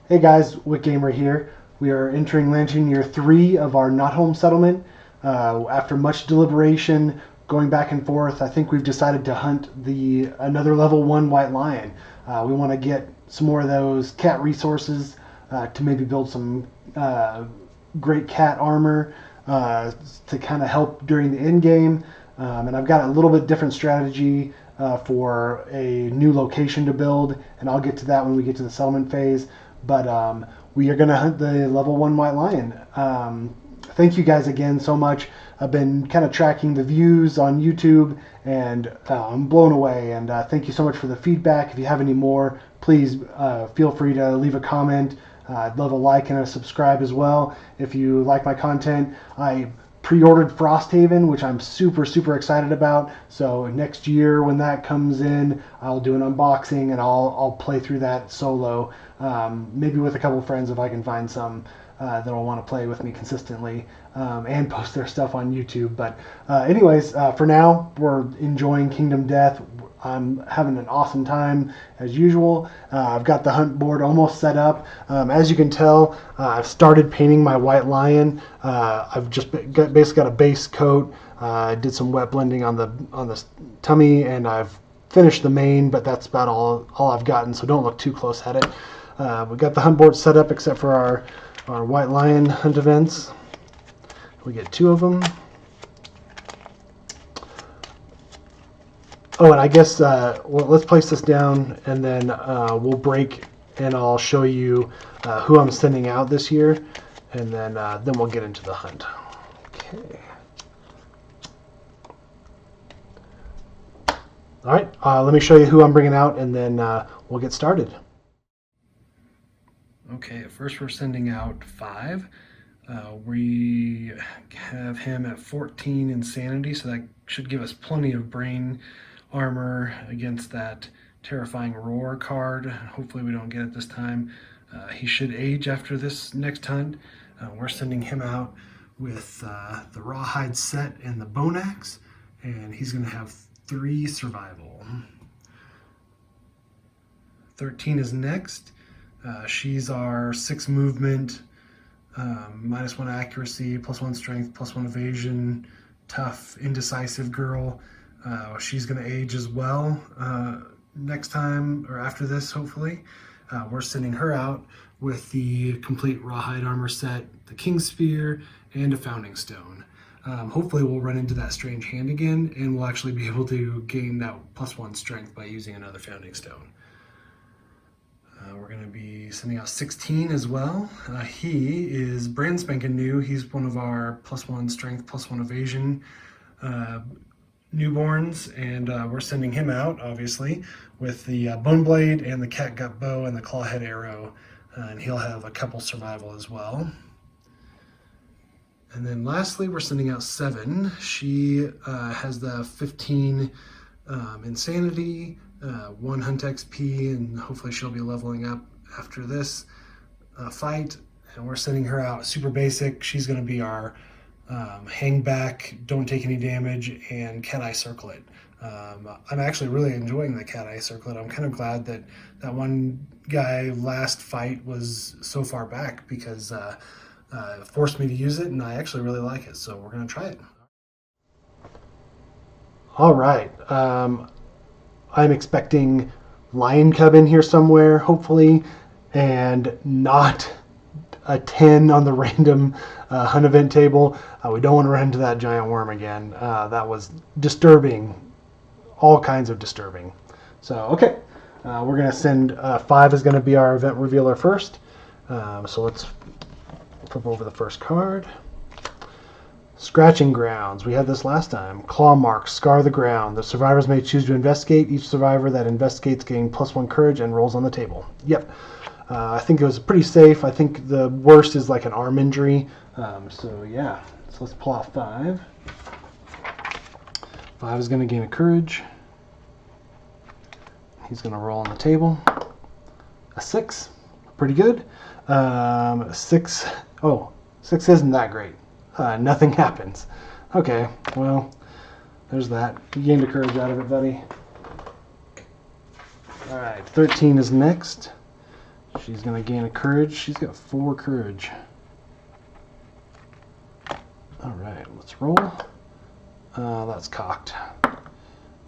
Hey guys, Wick Gamer here. We are entering Lantern Year 3 of our Not Home settlement. After much deliberation, going back and forth, I think we've decided to hunt another level 1 white lion. We want to get some more of those cat resources to maybe build some great cat armor to kind of help during the end game. And I've got a little bit different strategy for a new location to build, and I'll get to that when we get to the settlement phase. But we are going to hunt the level 1 white lion. Thank you guys again so much. I've been kind of tracking the views on YouTube, and I'm blown away. And thank you so much for the feedback. If you have any more, please feel free to leave a comment. I'd love a like and a subscribe as well. If you like my content, I pre-ordered Frosthaven, which I'm super excited about. So next year when that comes in, I'll do an unboxing and I'll play through that solo, maybe with a couple of friends if I can find some that'll want to play with me consistently, and post their stuff on YouTube. But anyways, for now, we're enjoying Kingdom Death. I'm having an awesome time as usual. I've got the hunt board almost set up. As you can tell, I've started painting my white lion. I've just basically got a base coat. I did some wet blending on the tummy, and I've finished the mane, but that's about all I've gotten, so don't look too close at it. We've got the hunt board set up except for our white lion hunt events. We get 2 of them. Oh, and I guess well, let's place this down, and then we'll break, and I'll show you who I'm sending out this year, and then we'll get into the hunt. Okay. All right, let me show you who I'm bringing out, and then we'll get started. Okay, at first we're sending out 5. We have him at 14 insanity, so that should give us plenty of brain armor against that terrifying roar card. Hopefully we don't get it this time. He should age after this next hunt. We're sending him out with the rawhide set and the bone axe, and he's going to have 3 survival. 13 is next. She's our 6 movement, -1 accuracy, +1 strength, +1 evasion, tough, indecisive girl. She's going to age as well next time, or after this, hopefully. We're sending her out with the complete rawhide armor set, the King's Spear, and a Founding Stone. Hopefully we'll run into that strange hand again, and we'll actually be able to gain that +1 strength by using another Founding Stone. We're going to be sending out 16 as well. He is brand spanking new. He's one of our +1 strength, +1 evasion newborns, and we're sending him out, obviously, with the bone blade and the catgut bow and the clawhead arrow, and he'll have a couple survival as well. And then lastly, we're sending out 7. She has the 15 insanity, 1 hunt XP, and hopefully she'll be leveling up after this fight. And we're sending her out super basic. She's going to be our hang back, don't take any damage, and cat eye circlet. I'm actually really enjoying the cat eye circlet. I'm kind of glad that that one guy last fight was so far back, because it forced me to use it, and I actually really like it, so we're going to try it. All right. I'm expecting lion cub in here somewhere, hopefully, and not a 10 on the random hunt event table. We don't want to run into that giant worm again. That was disturbing, all kinds of disturbing. So, okay, we're going to send 5 is going to be our event revealer first. So let's flip over the first card. Scratching grounds. We had this last time. Claw marks scar the ground. The survivors may choose to investigate. Each survivor that investigates gains +1 courage and rolls on the table. Yep. I think it was pretty safe. I think the worst is like an arm injury. So yeah. So let's pull out 5. 5 is going to gain a courage. He's going to roll on the table. A 6. Pretty good. 6. Oh, 6 isn't that great. Nothing happens. Okay, well, there's that. You gained a courage out of it, buddy. All right, 13 is next. She's going to gain a courage. She's got 4 courage. All right, let's roll. That's cocked.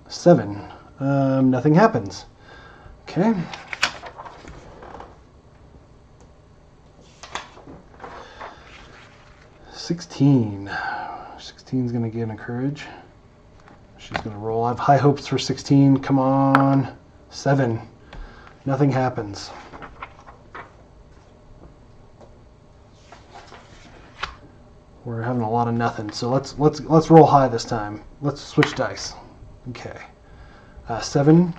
7. Nothing happens. Okay. 16. 16 is going to gain a courage. She's going to roll. I have high hopes for 16. Come on. 7. Nothing happens. We're having a lot of nothing. So let's roll high this time. Let's switch dice. Okay. 7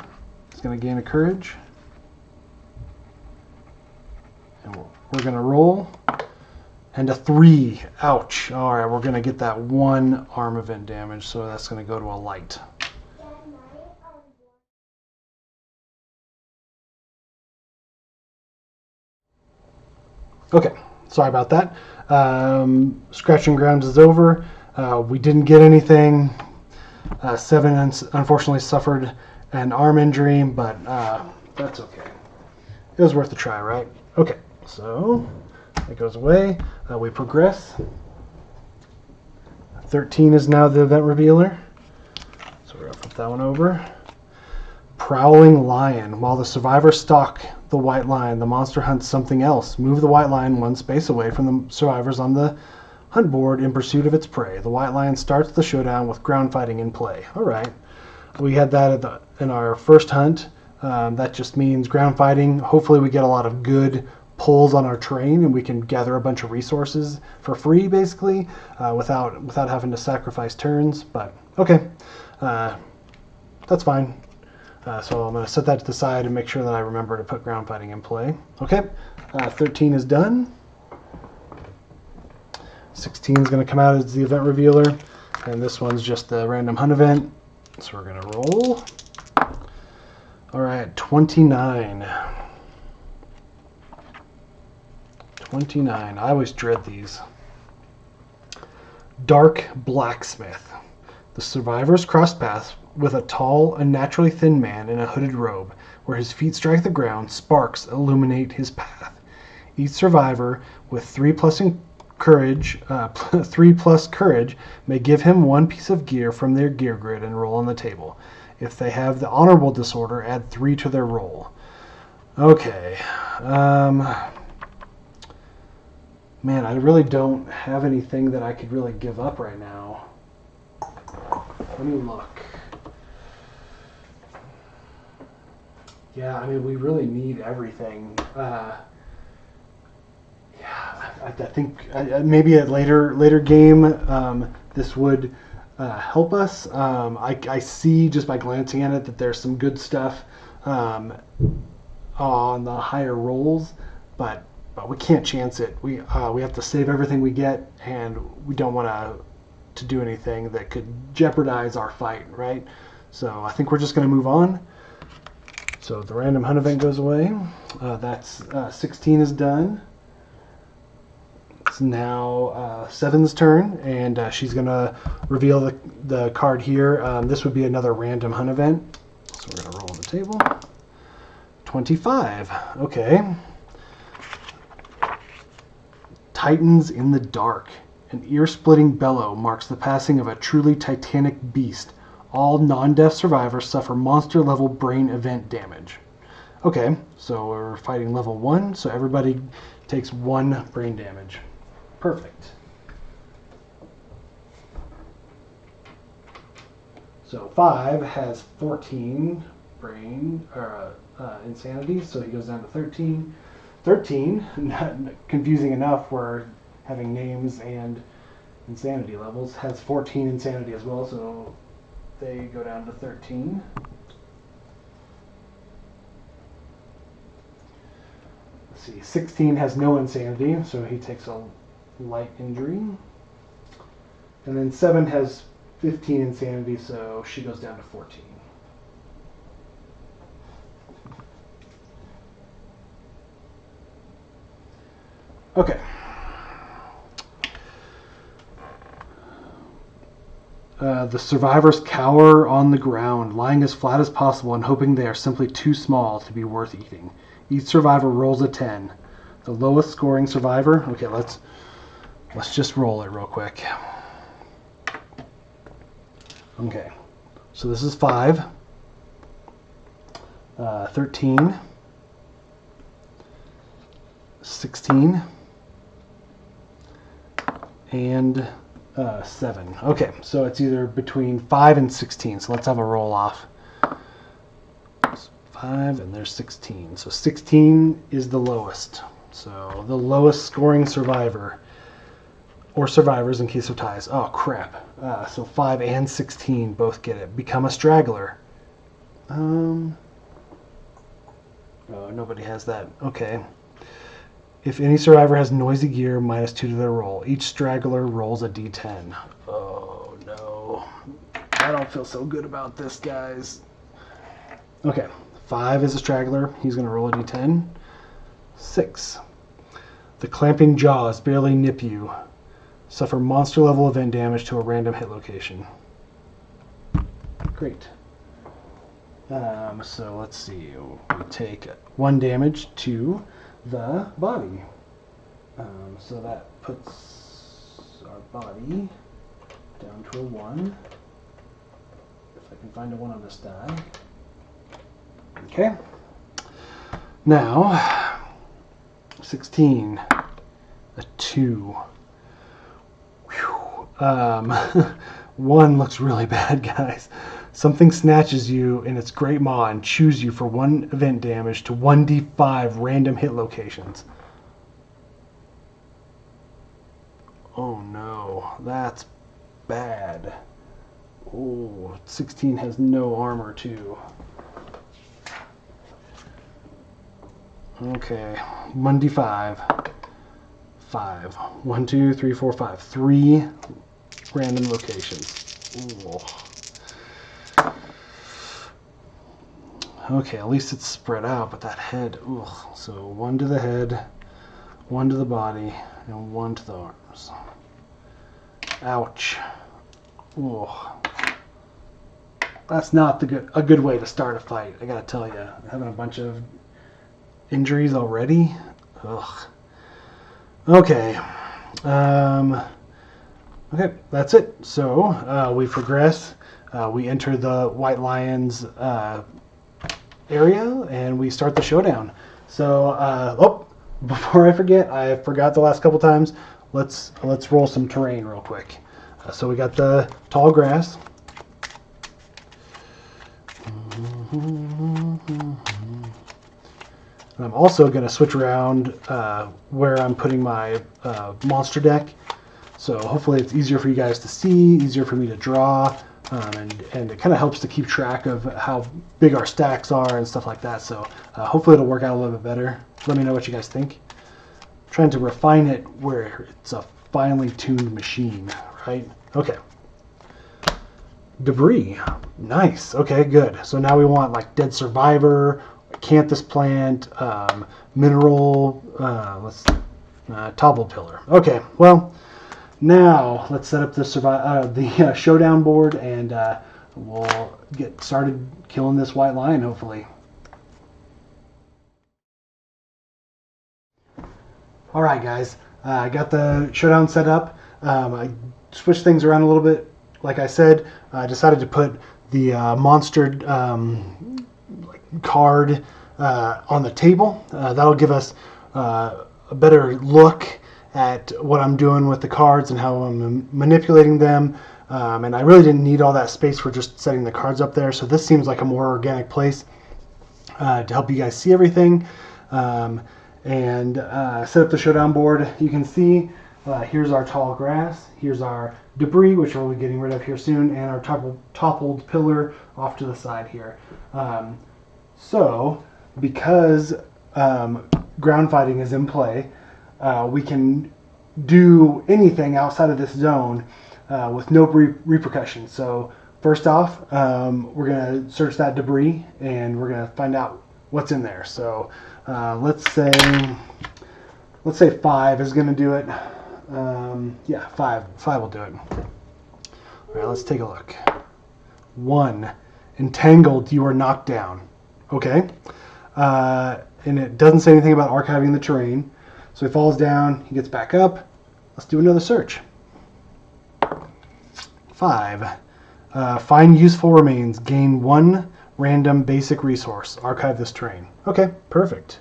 is going to gain a courage. And we're going to roll. And a 3. Ouch. All right, we're going to get that 1 arm event damage, so that's going to go to a light. Okay, sorry about that. Scratching grounds is over. We didn't get anything. 7 unfortunately suffered an arm injury, but that's okay. It was worth a try, right? Okay, so it goes away. We progress. 13 is now the event revealer. So we're going to flip that one over. Prowling lion. While the survivors stalk the white lion, the monster hunts something else. Move the white lion 1 space away from the survivors on the hunt board in pursuit of its prey. The white lion starts the showdown with ground fighting in play. All right. We had that in our first hunt. That just means ground fighting. Hopefully we get a lot of good pulls on our terrain and we can gather a bunch of resources for free, basically, without having to sacrifice turns. But okay, that's fine. So I'm going to set that to the side and make sure that I remember to put ground fighting in play. Okay, 13 is done. 16 is going to come out as the event revealer, and this one's just the random hunt event. So we're going to roll. All right, 29. 29. I always dread these. Dark Blacksmith. The survivors cross paths with a tall, unnaturally thin man in a hooded robe. Where his feet strike the ground, sparks illuminate his path. Each survivor with 3+ courage, 3+ courage may give him 1 piece of gear from their gear grid and roll on the table. If they have the honorable disorder, add 3 to their roll. Okay. Man, I really don't have anything that I could really give up right now. Let me look. Yeah, I mean, we really need everything. Yeah, I think maybe a later game this would help us. I see just by glancing at it that there's some good stuff on the higher rolls, but we can't chance it. We have to save everything we get, and we don't want to do anything that could jeopardize our fight, right? So I think we're just going to move on. So the random hunt event goes away. That's 16 is done. It's now 7's turn, and she's going to reveal the card here. This would be another random hunt event. So we're going to roll the table. 25. Okay. Titans in the dark. An ear-splitting bellow marks the passing of a truly titanic beast. All non-death survivors suffer monster-level brain event damage. Okay, so we're fighting level 1, so everybody takes 1 brain damage. Perfect. So 5 has 14 brain insanity, so he goes down to 13. 13, not confusing enough, we're having names and insanity levels, has 14 insanity as well, so they go down to 13. Let's see, 16 has no insanity, so he takes a light injury. And then 7 has 15 insanity, so she goes down to 14. Okay. The survivors cower on the ground, lying as flat as possible and hoping they are simply too small to be worth eating. Each survivor rolls a 10. The lowest scoring survivor. Okay, let's just roll it real quick. Okay, so this is 5, 13, 16, and 7. Okay, so it's either between 5 and 16. So let's have a roll off. 5 and there's 16. So 16 is the lowest. So the lowest scoring survivor, or survivors in case of ties. Oh crap. So 5 and 16 both get it. Become a straggler. Oh, nobody has that. Okay. If any survivor has noisy gear, -2 to their roll. Each straggler rolls a d10. Oh no. I don't feel so good about this, guys. Okay. 5 is a straggler. He's going to roll a d10. 6. The clamping jaws barely nip you. Suffer monster level event damage to a random hit location. Great. So let's see. We take 1 damage to the body. So that puts our body down to a 1. If I can find a 1 on this die. Okay. Now, 16, a 2. Whew. 1 looks really bad, guys. Something snatches you in its great maw and chews you for 1 event damage to 1d5 random hit locations. Oh no, that's bad. Oh, 16 has no armor too. Okay, 1d5. 5. 1, 2, 3, 4, 5. 3 random locations. Ooh. Okay, at least it's spread out, but that head, ugh. So 1 to the head, 1 to the body, and 1 to the arms. Ouch. Ooh. That's not a good way to start a fight, I gotta tell you. Having a bunch of injuries already? Ugh. Okay. Okay, that's it. So we progress. We enter the White Lions area and we start the showdown. So, before I forgot the last couple times. Let's roll some terrain real quick. So we got the tall grass. And I'm also going to switch around where I'm putting my monster deck. So hopefully it's easier for you guys to see, easier for me to draw, and it kind of helps to keep track of how big our stacks are and stuff like that. So hopefully it'll work out a little bit better. Let me know what you guys think. I'm trying to refine it where it's a finely tuned machine, right? Okay. Debris. Nice. Okay, good. So now we want like dead survivor, acanthus plant, mineral, toppled pillar. Okay, well, now let's set up the showdown board and we'll get started killing this white lion, hopefully. All right, guys, I got the showdown set up. I switched things around a little bit. Like I said, I decided to put the monster card on the table. That'll give us a better look at what I'm doing with the cards and how I'm manipulating them. And I really didn't need all that space for just setting the cards up there. So this seems like a more organic place to help you guys see everything. And set up the showdown board. You can see here's our tall grass, here's our debris, which we'll be getting rid of here soon, and our toppled pillar off to the side here. So because ground fighting is in play, we can do anything outside of this zone with no repercussions. So first off, we're going to search that debris and we're going to find out what's in there. So let's say 5 is going to do it. Yeah, 5 will do it. All right, let's take a look. 1. Entangled, you are knocked down. Okay. And it doesn't say anything about archiving the terrain. So he falls down, he gets back up. Let's do another search. 5. Find useful remains. Gain 1 random basic resource. Archive this terrain. Okay, perfect.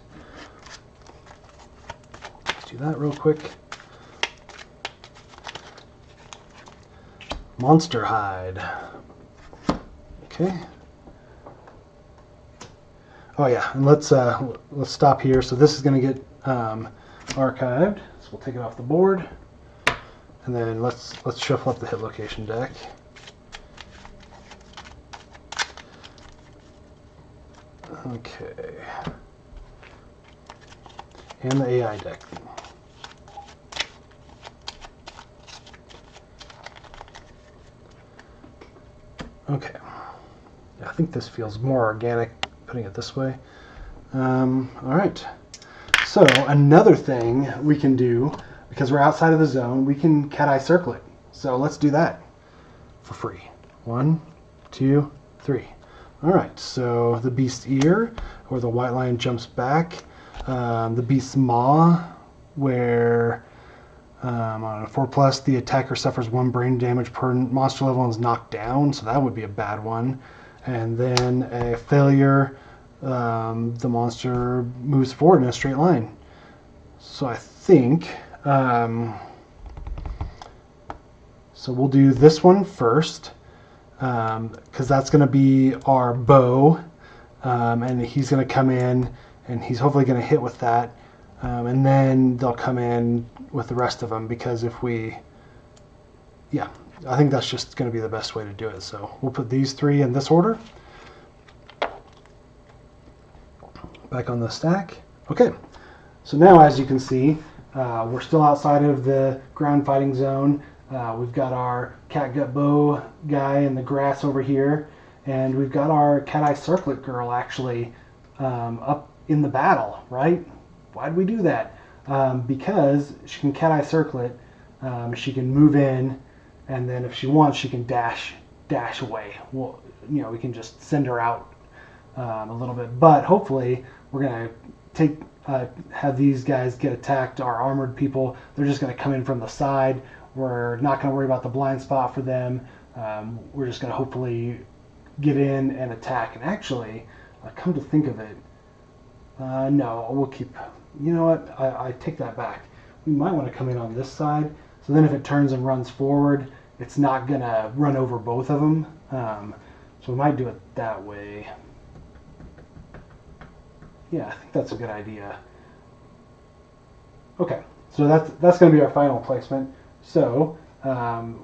Let's do that real quick. Monster hide. Okay. Oh yeah, and let's stop here. So this is going to get archived. So we'll take it off the board, and then let's shuffle up the hit location deck. Okay. And the AI deck. Okay. Yeah, I think this feels more organic putting it this way. All right. So another thing we can do, because we're outside of the zone, we can cat eye circle it. So let's do that for free. 1, 2, 3. All right. So the beast's ear, where the white lion jumps back. The beast's maw, where on a 4+, the attacker suffers 1 brain damage per monster level and is knocked down, so that would be a bad one. And then a failure, the monster moves forward in a straight line. So I think, so we'll do this one first, because that's going to be our bow, and he's going to come in, and he's hopefully going to hit with that. And then they'll come in with the rest of them, because if we, yeah, I think that's just going to be the best way to do it. So we'll put these 3 in this order. Back on the stack. Okay, so now as you can see, we're still outside of the ground fighting zone. We've got our catgut bow guy in the grass over here, and we've got our cat eye circlet girl actually up in the battle, right? Why'd we do that? Because she can cat eye circle it, she can move in, and then if she wants, she can dash away. Well, you know, we can just send her out a little bit, but hopefully we're gonna have these guys get attacked. Our armored people, they're just gonna come in from the side. We're not gonna worry about the blind spot for them. We're just gonna hopefully get in and attack. And actually, come to think of it, no, we'll keep. You know what? I take that back. We might want to come in on this side. So then if it turns and runs forward, it's not going to run over both of them. So we might do it that way. Yeah, I think that's a good idea. Okay, so that's going to be our final placement. So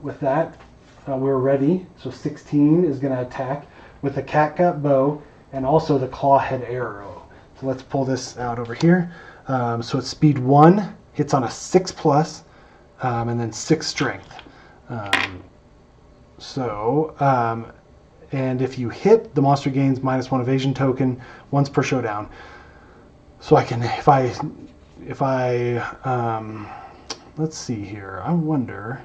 with that, we're ready. So 16 is going to attack with the catgut bow and also the clawhead arrow. So let's pull this out over here. So it's speed 1, hits on a 6+, and then 6 strength. And if you hit, the monster gains -1 evasion token once per showdown. So I can, if I let's see here. I wonder,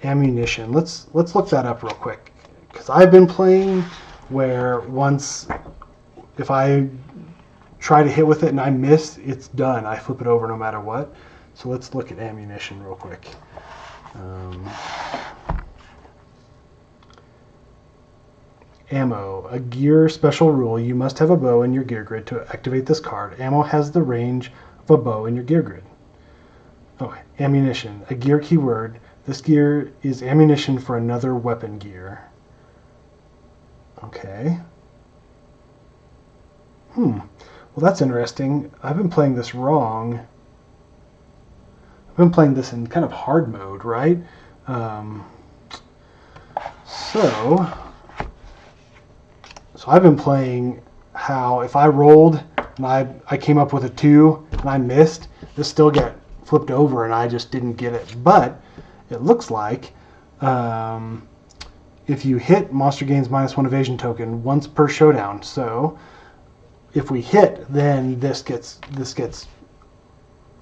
ammunition. Let's look that up real quick, because I've been playing where once if I try to hit with it and I miss, it's done. I flip it over no matter what. So let's look at ammunition real quick. Ammo. A gear special rule. You must have a bow in your gear grid to activate this card. Ammo has the range of a bow in your gear grid. Oh, ammunition. A gear keyword. This gear is ammunition for another weapon gear. Okay. Well, that's interesting. I've been playing this wrong. I've been playing this in kind of hard mode, right? So I've been playing how if I rolled and I came up with a 2 and I missed, this still get flipped over and I just didn't get it. But it looks like if you hit, monster gains -1 evasion token once per showdown. So if we hit, then this gets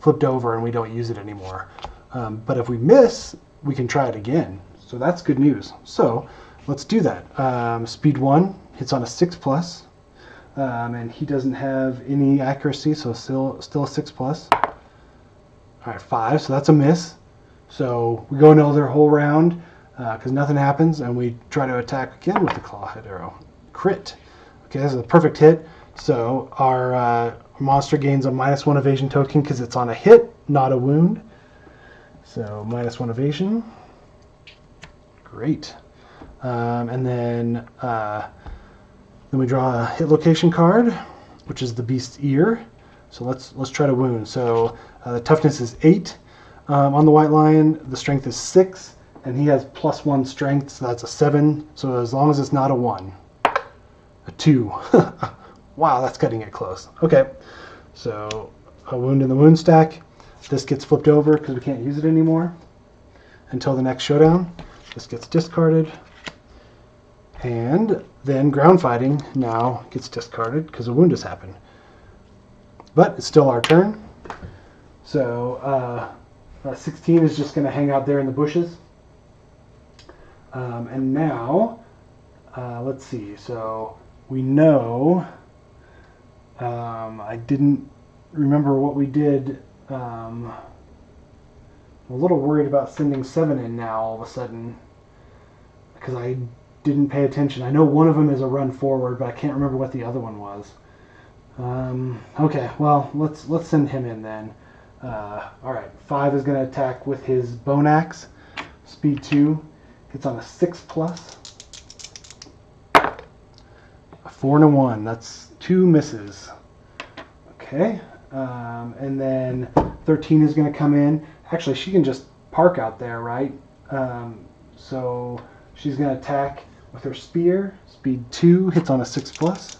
flipped over and we don't use it anymore. But if we miss, we can try it again. So that's good news. So let's do that. Speed 1 hits on a 6+, and he doesn't have any accuracy, so still a 6+. All right, 5, so that's a miss. So we go another whole round because nothing happens, and we try to attack again with the claw head arrow. Crit. Okay, this is a perfect hit. So our monster gains a -1 evasion token because it's on a hit, not a wound. So -1 evasion. Great. And then we draw a hit location card, which is the beast's ear. So let's try to wound. So the toughness is 8 on the white lion. The strength is 6, and he has +1 strength, so that's a 7. So as long as it's not a 1, a 2. Wow, that's cutting it close. Okay, so a wound in the wound stack. This gets flipped over because we can't use it anymore until the next showdown. This gets discarded. And then ground fighting now gets discarded because a wound has happened. But it's still our turn. So 16 is just going to hang out there in the bushes. And now, let's see. So we know, I didn't remember what we did. I'm a little worried about sending 7 in now all of a sudden because I didn't pay attention. I know one of them is a run forward, but I can't remember what the other one was. Okay, well, let's send him in then. All right, 5 is going to attack with his bone axe. Speed 2 hits on a 6+. A 4 and a 1. That's 2 misses. Okay, and then 13 is going to come in. Actually, she can just park out there, right? So she's going to attack with her spear. Speed 2 hits on a 6+.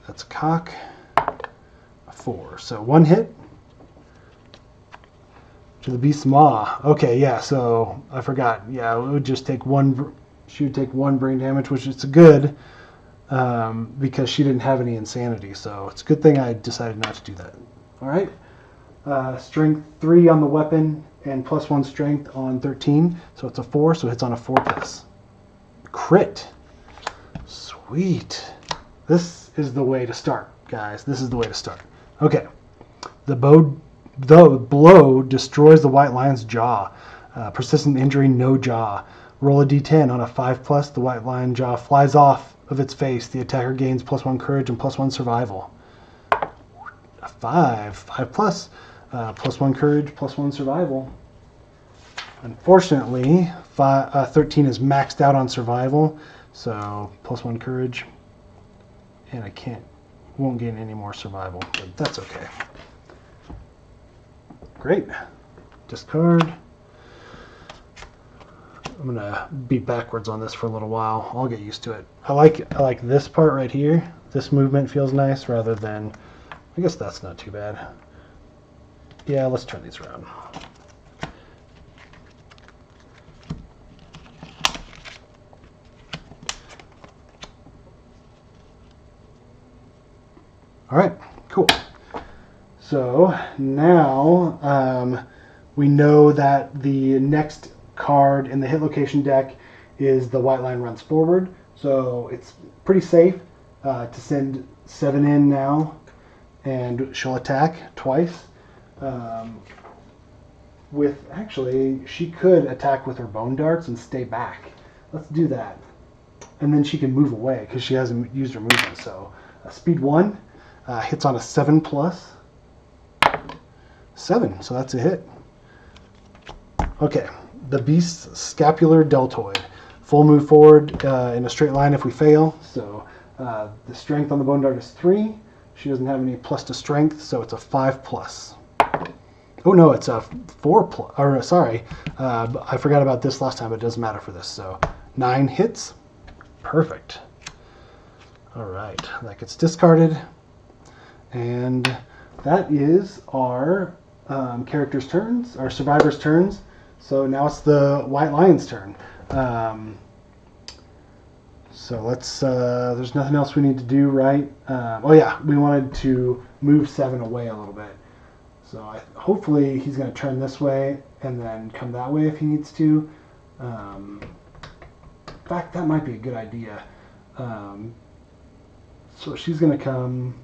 That's a cock. A 4. So 1 hit. To the beast's maw. Okay, yeah, so I forgot. Yeah, it would just take 1. She would take 1 brain damage, which is good because she didn't have any insanity. So it's a good thing I decided not to do that. All right. Strength 3 on the weapon and +1 strength on 13. So it's a 4, so it hits on a 4+. Crit. Sweet. This is the way to start, guys. This is the way to start. Okay. The blow destroys the white lion's jaw. Persistent injury, no jaw. Roll a d10. On a 5+, the white lion jaw flies off of its face. The attacker gains +1 courage and +1 survival. A 5. 5+. +1 courage, +1 survival. Unfortunately, 13 is maxed out on survival, so +1 courage, and I won't gain any more survival, but that's okay. Great. Discard. I'm gonna be backwards on this for a little while. I'll get used to it. I like this part right here. This movement feels nice rather than. I guess that's not too bad. Yeah, let's turn these around. All right, cool. So now we know that the next card in the hit location deck is the white line runs forward. So it's pretty safe to send 7 in now, and she'll attack twice. Actually, she could attack with her bone darts and stay back. Let's do that. And then she can move away because she hasn't used her movement. So speed 1 hits on a 7+. 7, so that's a hit. Okay, the beast's scapular deltoid. Full move forward in a straight line if we fail. So the strength on the bone dart is 3. She doesn't have any plus to strength, so it's a 5+. Oh no, it's a 4+. Or sorry, I forgot about this last time, but it doesn't matter for this. So 9 hits. Perfect. All right, that gets discarded. And that is our characters' turns, our survivors' turns. So now it's the white lion's turn. So let's, there's nothing else we need to do, right? Oh yeah, we wanted to move 7 away a little bit. So hopefully he's going to turn this way and then come that way if he needs to. In fact, that might be a good idea. So she's going to come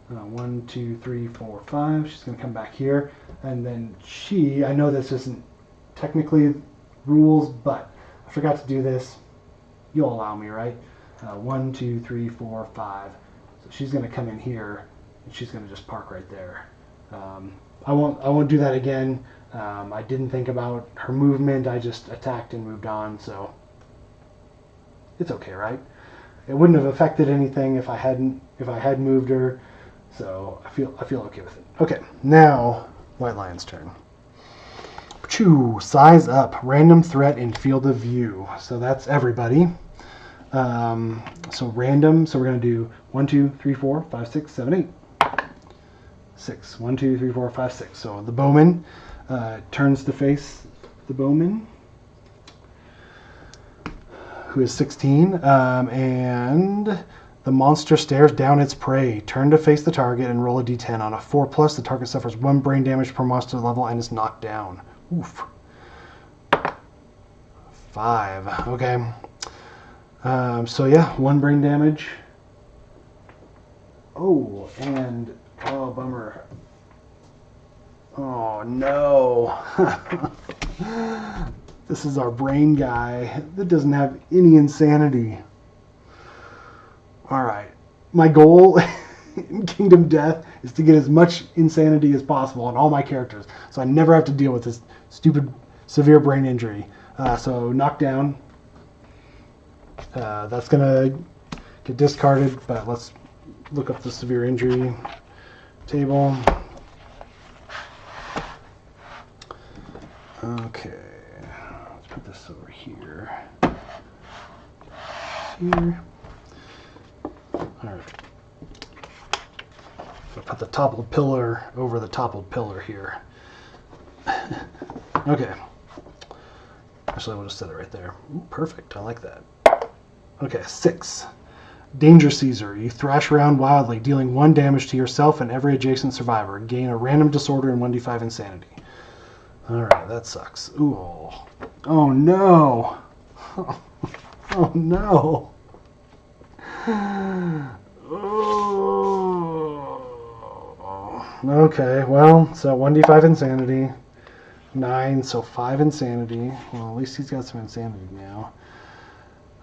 1, 2, 3, 4, 5. She's going to come back here. And then I know this isn't technically rules, but I forgot to do this. You'll allow me, right? 1, 2, 3, 4, 5. So she's going to come in here, and she's going to just park right there. I won't do that again. I didn't think about her movement. I just attacked and moved on. So it's okay, right? It wouldn't have affected anything if I had moved her. So I feel okay with it. Okay, now White Lion's turn. Size up. Random threat in field of view. So that's everybody. So random. So we're going to do 1, 2, 3, 4, 5, 6, 7, 8. 6. 1, 2, 3, 4, 5, 6. So the bowman turns to face the bowman, who is 16. And the monster stares down its prey. Turn to face the target and roll a d10. On a 4+, the target suffers 1 brain damage per monster level and is knocked down. Oof. 5. Okay. So yeah, 1 brain damage. Oh, and bummer. Oh no. This is our brain guy that doesn't have any insanity. All right. My goal in Kingdom Death is to get as much insanity as possible on all my characters, so I never have to deal with this stupid severe brain injury. So knockdown. That's gonna get discarded, but let's look up the severe injury table. Okay, let's put this over here. Here. All right. So put the toppled pillar over the toppled pillar here. Okay. Actually, we'll just set it right there. Ooh, perfect. I like that. Okay, 6. Danger Caesar. You thrash around wildly, dealing 1 damage to yourself and every adjacent survivor. Gain a random disorder and 1d5 insanity. Alright, that sucks. Ooh. Oh no. Oh no. Oh. Okay, well, so 1d5 insanity. 9, so 5 insanity. Well, at least he's got some insanity now.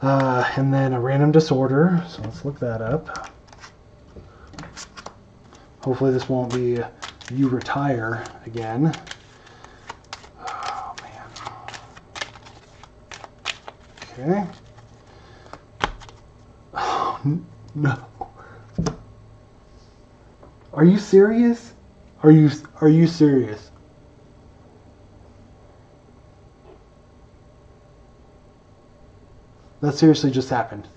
And then a random disorder, so let's look that up. Hopefully this won't be you retire again. Oh, man. Okay. Oh, no. Are you serious? Are you serious? That seriously just happened.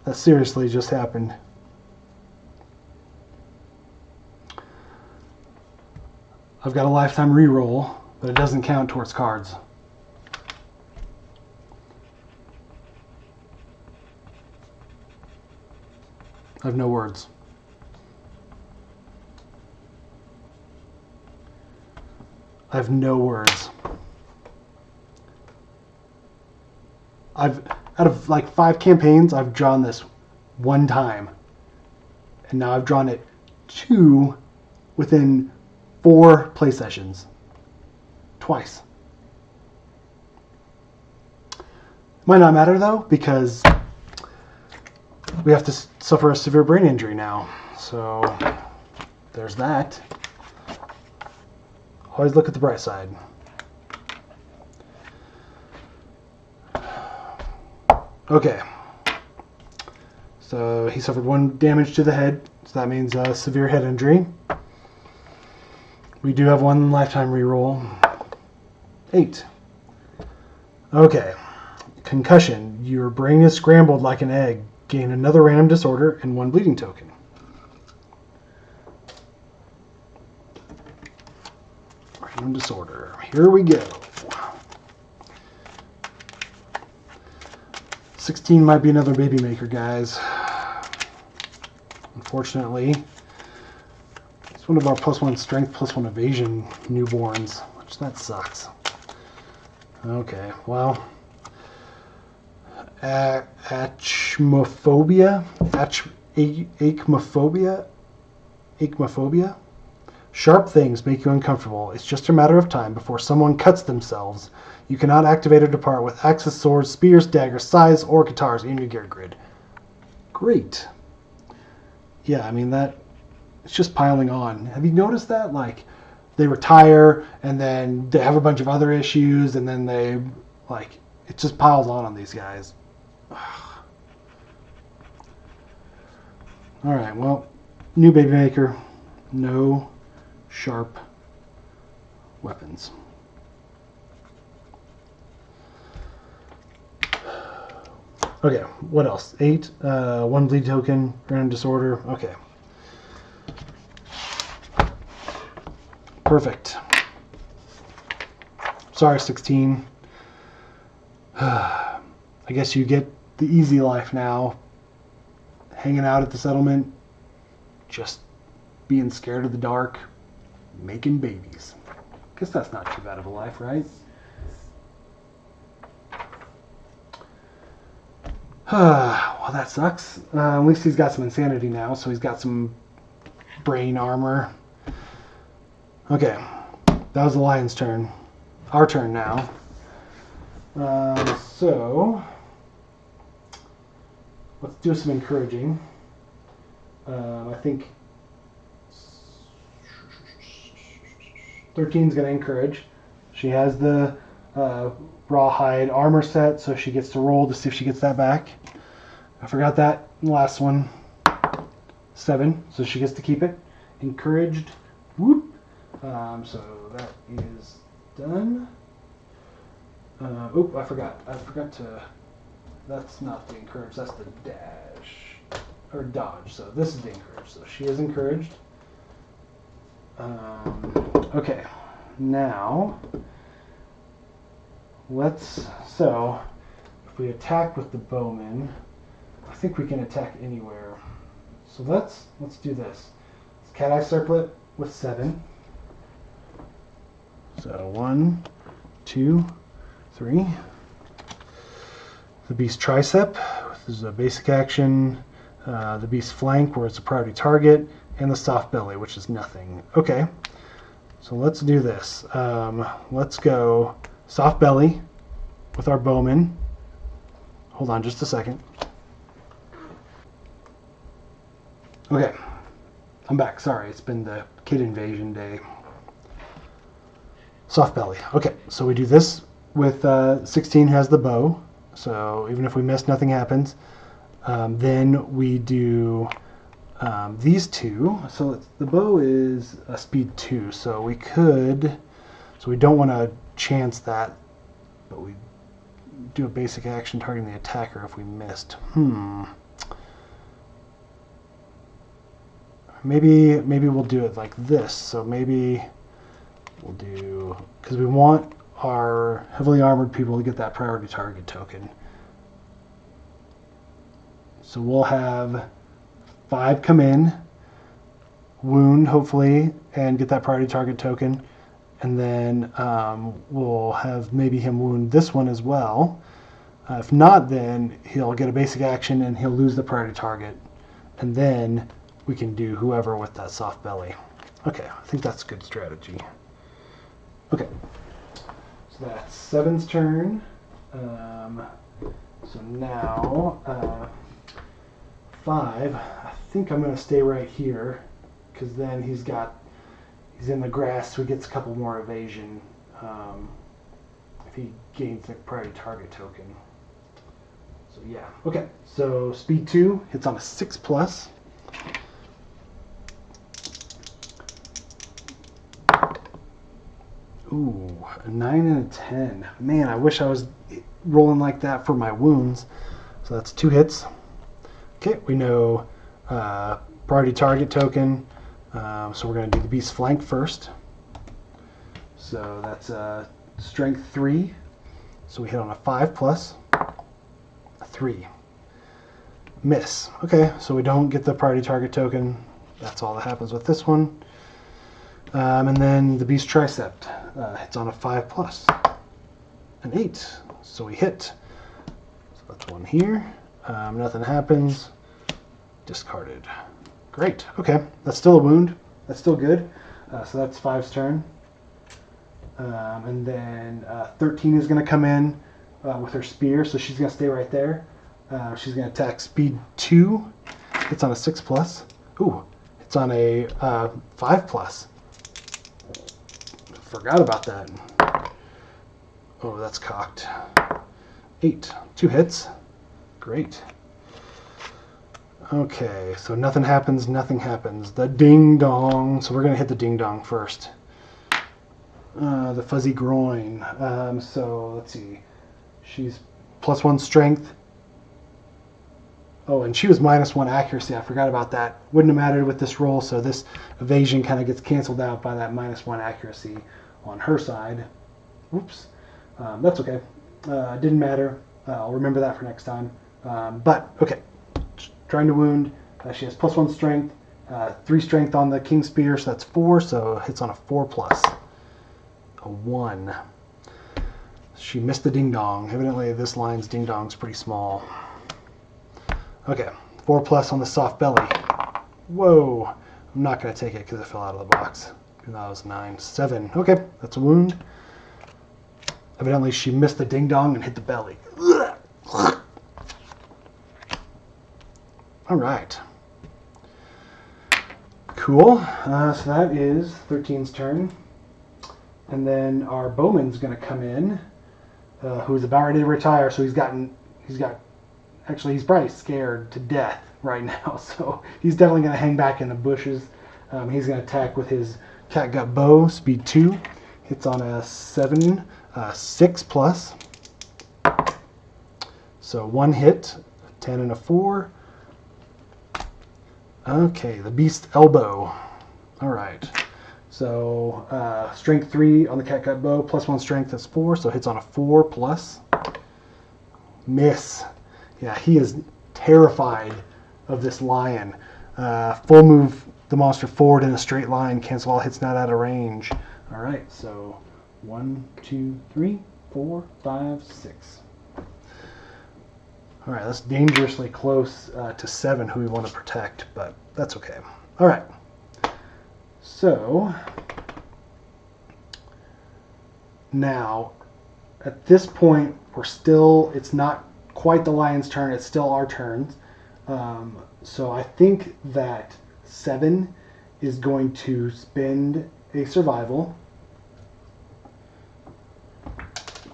That seriously just happened. I've got a lifetime reroll, but it doesn't count towards cards. I have no words. I have no words. Out of like 5 campaigns, I've drawn this 1 time. And now I've drawn it 2 within 4 play sessions. Twice. Might not matter though, because we have to suffer a severe brain injury now. So there's that. Always look at the bright side. Okay. So he suffered 1 damage to the head. So that means a severe head injury. We do have 1 lifetime reroll. 8. Okay. Concussion. Your brain is scrambled like an egg. Gain another random disorder and 1 bleeding token. Random disorder. Here we go. 16 might be another baby maker, guys. Unfortunately, it's one of our +1 strength, +1 evasion newborns, which that sucks. Okay, well, achmophobia. Sharp things make you uncomfortable. It's just a matter of time before someone cuts themselves. You cannot activate or depart with axes, swords, spears, daggers, scythes, or guitars in your gear grid. Great. Yeah, I mean, that it's just piling on. Have you noticed that? Like, they retire, and then they have a bunch of other issues, and then they, like, it just piles on these guys. Alright, well, new baby maker. No sharp weapons. Okay, what else? 8, 1 bleed token, random disorder. Okay. Perfect. Sorry, 16. I guess you get the easy life now. Hanging out at the settlement, just being scared of the dark, making babies. Guess that's not too bad of a life, right? Well, that sucks. At least he's got some insanity now, so he's got some brain armor. Okay, that was the lion's turn. Our turn now. So, let's do some encouraging. I think 13's going to encourage. She has the rawhide armor set, so she gets to roll to see if she gets that back. I forgot that last one. 7, so she gets to keep it. Encouraged. Whoop. So that is done. I forgot. I forgot to. That's not the encourage. That's the dash or dodge. So this is the encourage. So she is encouraged. Okay. Now so if we attack with the bowman, I think we can attack anywhere. So let's do this. It's cat eye circlet with 7. So 1, 2, 3. The beast tricep. This is a basic action. The beast flank, where it's a priority target, and the soft belly, which is nothing. Okay. So let's do this. Let's go soft belly with our bowman. Hold on just a second. Okay. I'm back. Sorry, it's been the kid invasion day. Soft belly. Okay, so we do this with 16 has the bow. So even if we miss, nothing happens. Then we do these two. So the bow is a speed 2. So we don't want to chance that, but we do a basic action targeting the attacker if we missed. Maybe we'll do it like this. So maybe we'll do, because we want our heavily armored people to get that priority target token. So we'll have 5 come in, wound hopefully, and get that priority target token. And then we'll have maybe him wound this one as well. If not, then he'll get a basic action and he'll lose the priority target. And then we can do whoever with that soft belly. Okay, I think that's a good strategy. Okay, so that's 7's turn. So now 5. I think I'm going to stay right here because then he's in the grass, so he gets a couple more evasion if he gains the priority target token. So yeah, okay. So speed 2 hits on a 6+. Ooh, a 9 and a 10. Man, I wish I was rolling like that for my wounds. So that's 2 hits. Okay, we know priority target token. So we're going to do the beast flank first. So that's strength 3. So we hit on a 5+, a 3. Miss. Okay, so we don't get the priority target token. That's all that happens with this one. And then the beast tricep hits on a 5+, an 8. So we hit. So that's one here. Nothing happens. Discarded. Great. Okay, that's still a wound. That's still good. So that's 5's turn. And then 13 is going to come in with her spear, so she's going to stay right there. She's going to attack speed 2. It's on a 6+. Ooh, it's on a 5+. Forgot about that. Oh, that's cocked. 8. 2 hits. Great. Okay, so nothing happens, nothing happens. The ding dong. So we're going to hit the ding dong first. The fuzzy groin. So let's see. She's +1 strength. Oh, and she was -1 accuracy. I forgot about that. Wouldn't have mattered with this roll, so this evasion kind of gets canceled out by that -1 accuracy on her side. Oops. That's okay. Didn't matter. I'll remember that for next time. But, okay. Trying to wound. She has +1 strength. 3 strength on the King Spear, so that's 4. So hits on a 4+. A 1. She missed the ding dong. Evidently, this line's ding dong's pretty small. Okay, 4+ on the soft belly. Whoa. I'm not going to take it because it fell out of the box. That was 9. 7. Okay, that's a wound. Evidently, she missed the ding dong and hit the belly. All right. Cool. So that is 13's turn. And then our bowman's going to come in, who's about ready to retire. So he's probably scared to death right now. So he's definitely going to hang back in the bushes. He's going to attack with his catgut bow, speed 2. Hits on a 7, 6+. So 1 hit, a 10 and a 4. Okay, the beast elbow. All right. So strength 3 on the catgut bow, +1 strength is 4, so hits on a 4+. Miss. Yeah, he is terrified of this lion. Full move the monster forward in a straight line, cancel all hits not out of range. All right, so 1, 2, 3, 4, 5, 6. All right, that's dangerously close to 7, who we want to protect, but that's okay. All right. So now at this point it's not quite the lion's turn, it's still our turns. So I think that 7 is going to spend a survival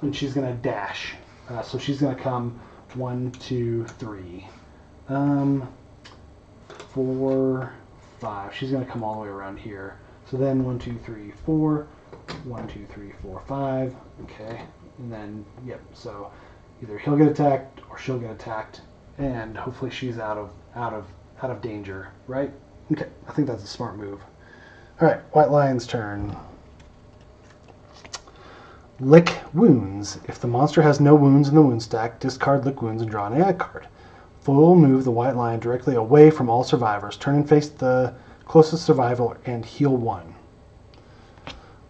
and she's going to dash. So she's going to come 1, 2, 3, 4, 5. She's going to come all the way around here. So then 1, 2, 3, 4. 1, 2, 3, 4, 5. Okay, and then yep. So either he'll get attacked or she'll get attacked, and hopefully she's out of danger, right? Okay, I think that's a smart move. All right, White Lion's turn. Lick wounds. If the monster has no wounds in the wound stack, discard lick wounds and draw an AI card. Full move the White Lion directly away from all survivors. Turn and face the closest survivor and heal 1.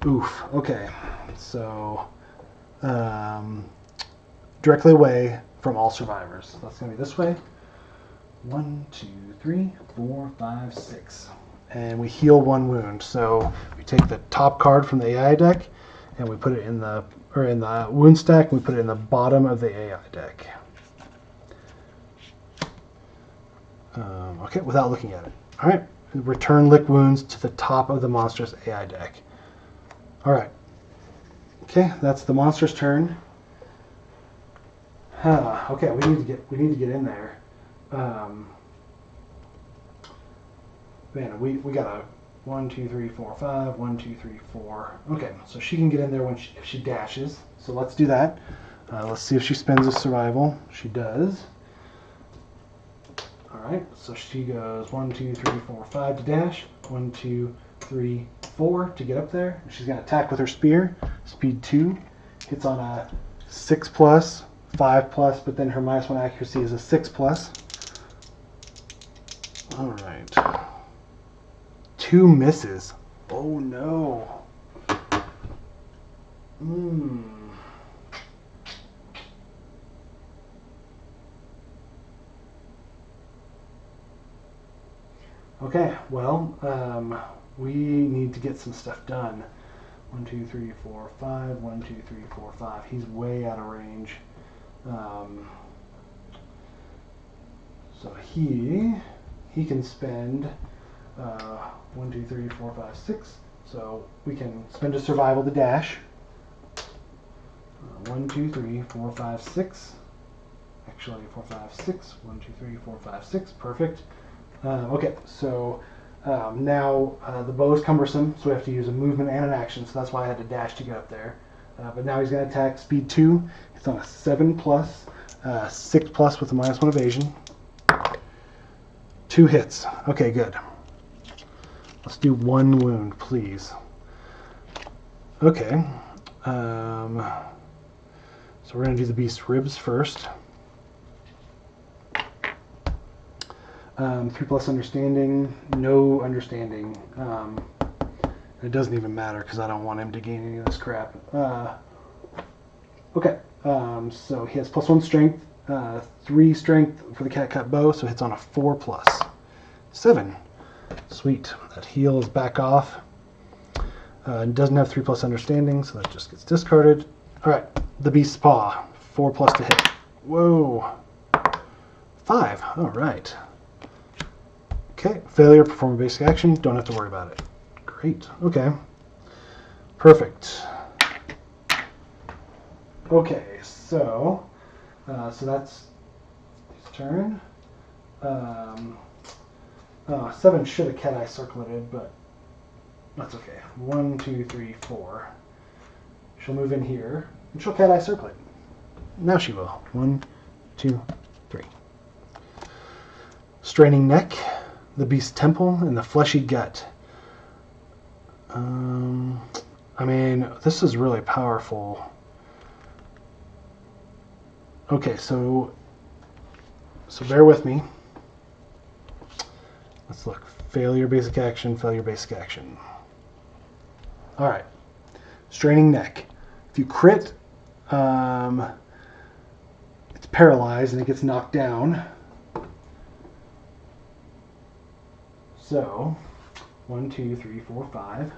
Oof. Okay. So directly away from all survivors. So that's going to be this way. 1, 2, 3, 4, 5, 6. And we heal 1 wound. So we take the top card from the AI deck and we put it in the wound stack, and we put it in the bottom of the AI deck. Okay, without looking at it. All right, return lick wounds to the top of the monster's AI deck. All right. Okay, that's the monster's turn. Okay, we need to get in there. Man, we got a 1, 2, 3, 4, 5. 1, 2, 3, 4. Okay, so she can get in there if she dashes. So let's do that. Let's see if she spends a survival. She does. All right, so she goes 1, 2, 3, 4, 5 to dash. 1, 2, 3, 4 to get up there. She's going to attack with her spear. Speed 2. Hits on a 6+, 5+, but then her -1 accuracy is a 6+. All right. 2 misses. Oh no. Okay, well, we need to get some stuff done. 1, 2, 3, 4, 5. 1, 2, 3, 4, 5. He's way out of range. So he can spend 1, 2, 3, 4, 5, 6. So we can spend a survival to dash. 1, 2, 3, 4, 5, 6. Actually, 4, 5, 6. 1, 2, 3, 4, 5, 6. Perfect. Okay, so now the bow is cumbersome, so we have to use a movement and an action, so that's why I had to dash to get up there. But now he's going to attack speed 2. It's on a 7 plus, 6 plus with a -1 evasion. 2 hits. Okay, good. Let's do 1 wound, please. Okay. So we're going to do the beast's ribs first. 3 plus understanding, no understanding. It doesn't even matter because I don't want him to gain any of this crap. Okay, so he has +1 strength, 3 strength for the cat cut bow, so hits on a 4 plus 7. Sweet. That heal is back off. Doesn't have 3 plus understanding, so that just gets discarded. All right, the beast's paw, 4 plus to hit. Whoa, 5. All right. Okay, failure, perform a basic action, don't have to worry about it. Great, okay. Perfect. Okay, so that's his turn. 7 should have cat eye circleted, but that's okay. 1, 2, 3, 4. She'll move in here, and she'll cat eye circlet. Now she will. 1, 2, 3. Straining neck. The beast's temple and the fleshy gut. I mean, this is really powerful. Okay, so bear with me. Let's look. Failure, basic action, failure, basic action. All right. Straining neck. If you crit, it's paralyzed and it gets knocked down. So, 1, 2, 3, 4, 5.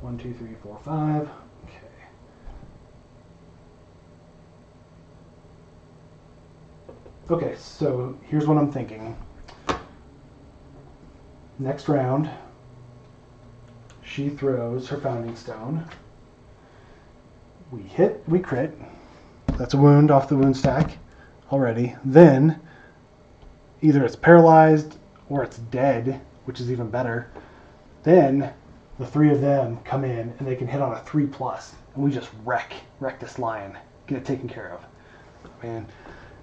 1, 2, 3, 4, 5. Okay. Okay, so here's what I'm thinking. Next round, she throws her founding stone. We hit, we crit. That's a wound off the wound stack already. Then, either it's paralyzed or it's dead, which is even better. Then the 3 of them come in and they can hit on a 3 plus, and we just wreck this lion, get it taken care of. Man,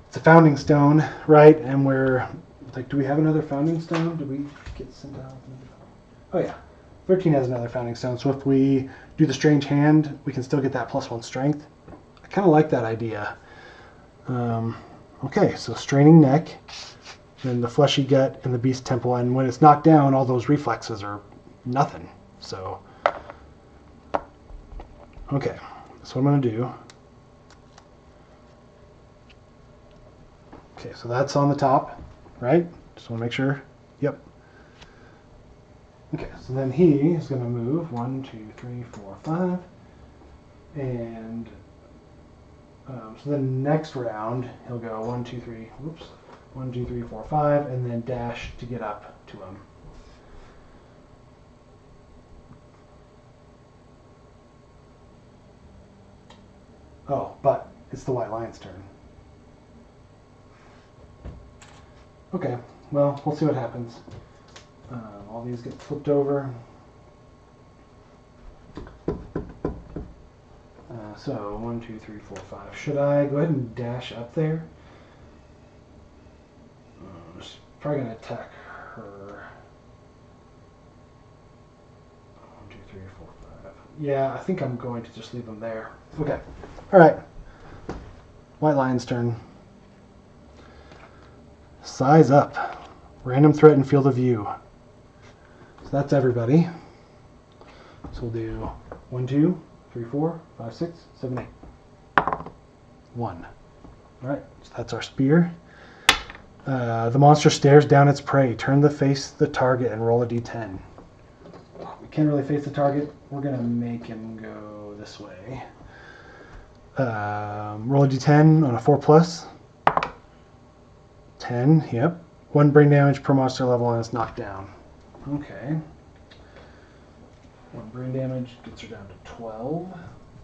it's a founding stone, right? And we're like, do we have another founding stone? Did we get sent out? Oh yeah, 13 has another founding stone. So if we do the strange hand, we can still get that +1 strength. I kind of like that idea. Okay, so straining neck. Then the fleshy gut and the beast temple, and when it's knocked down, all those reflexes are nothing. So, okay, that's what I'm going to do. Okay, so that's on the top, right? Just want to make sure. Yep. Okay, so then he is going to move 1, 2, 3, 4, 5, and so then next round he'll go 1, 2, 3. Whoops. 1, 2, 3, 4, 5, and then dash to get up to him. Oh, but it's the white lion's turn. Okay, well, we'll see what happens. All these get flipped over. So 1, 2, 3, 4, 5. Should I go ahead and dash up there? She's probably going to attack her. 1, 2, 3, 4, 5. Yeah, I think I'm going to just leave them there. Okay. All right. White lion's turn. Size up. Random threat and field of view. So that's everybody. So we'll do 1, 2, 3, 4, 5, 6, 7, 8. 1. All right, so that's our spear. The monster stares down its prey. Turn to face the target and roll a d10. We can't really face the target. We're going to make him go this way. Roll a d10 on a 4+. 10, yep. 1 brain damage per monster level and it's knocked down. Okay. 1 brain damage gets her down to 12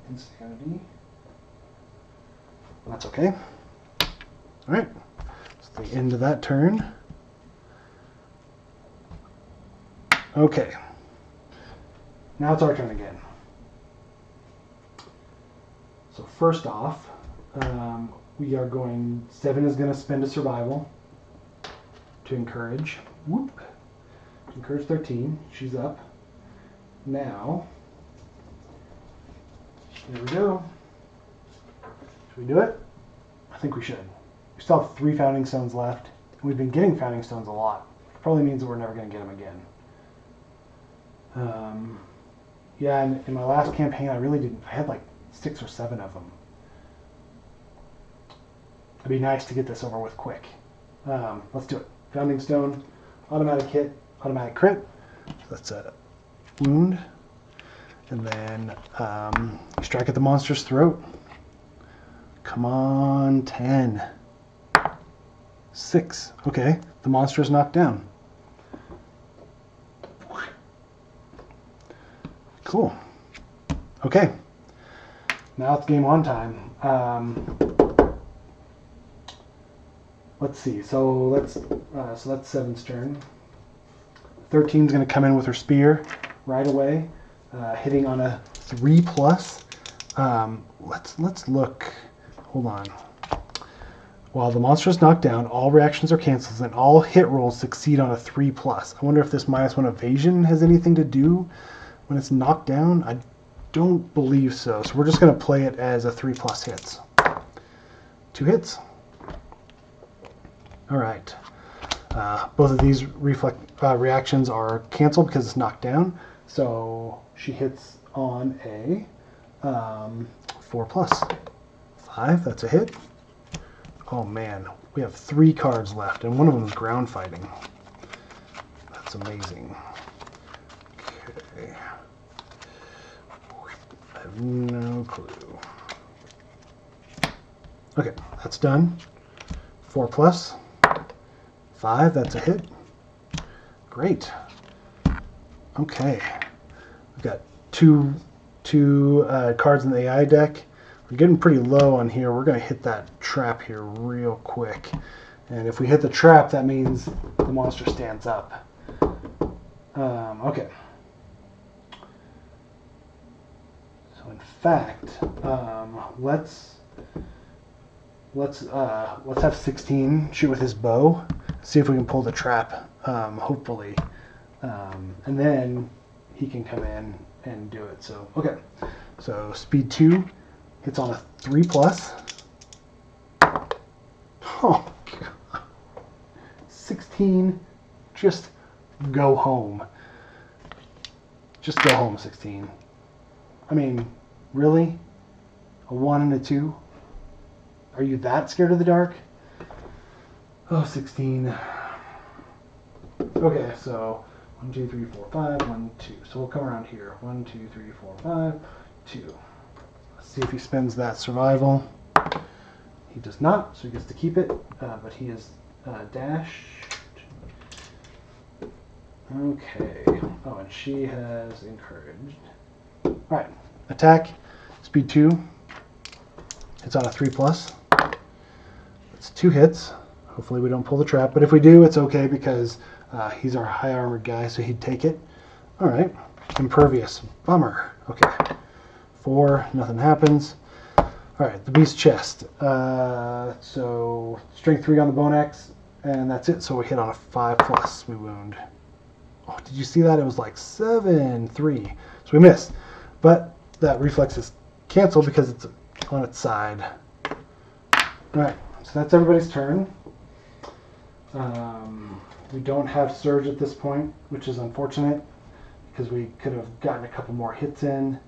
insanity. That's okay. Alright. It's the end of that turn. Okay. Now it's our turn again. So first off, we are going, 7 is going to spend a survival to encourage. Whoop. To encourage 13. She's up. Now, here we go. Should we do it? I think we should. We still have 3 founding stones left. We've been getting founding stones a lot. Probably means that we're never going to get them again. Yeah, in my last campaign, I really didn't. I had like 6 or 7 of them. It'd be nice to get this over with quick. Let's do it. Founding stone, automatic hit, automatic crit. So that's a wound. And then strike at the monster's throat. Come on, 10. 6. Okay, the monster is knocked down. Cool. Okay. Now it's game on time. Let's see. So that's 7's turn. 13's going to come in with her spear right away, hitting on a 3+. Let's look. Hold on. While the monster is knocked down, all reactions are canceled and all hit rolls succeed on a 3+. I wonder if this -1 evasion has anything to do when it's knocked down. I don't believe so. So we're just going to play it as a 3+ hits. 2 hits. All right. Both of these reactions are canceled because it's knocked down. So she hits on a 4+. 5, that's a hit. Oh man, we have 3 cards left, and one of them is ground fighting. That's amazing. Okay. I have no clue. Okay, that's done. 4+. 5, that's a hit. Great. Okay. We've got two cards in the AI deck. We're getting pretty low on here. We're going to hit that trap here real quick. And if we hit the trap, that means the monster stands up. Okay. So in fact, let's have 16 shoot with his bow. See if we can pull the trap, hopefully. And then he can come in and do it. So, okay. So speed 2 hits on a 3+. Oh, God. 16. Just go home. Just go home, 16. I mean, really? A 1 and a 2? Are you that scared of the dark? Oh, 16. Okay, so 1, 2, 3, 4, 5, 1, 2. So we'll come around here. 1, 2, 3, 4, 5, 2. Let's see if he spends that survival. He does not, so he gets to keep it, but he is dashed. Okay. Oh, and she has encouraged. Alright, attack, speed 2. It's on a 3+. It's 2 hits. Hopefully we don't pull the trap, but if we do, it's okay because he's our high armored guy, so he'd take it. Alright, impervious. Bummer. Okay. 4, nothing happens. Alright, the beast chest. So strength 3 on the bone axe, and that's it. So we hit on a 5+. We wound. Oh, did you see that? It was like 7, 3. So we missed. But that reflex is canceled because it's on its side. Alright, so that's everybody's turn. We don't have surge at this point, which is unfortunate because we could have gotten a couple more hits in,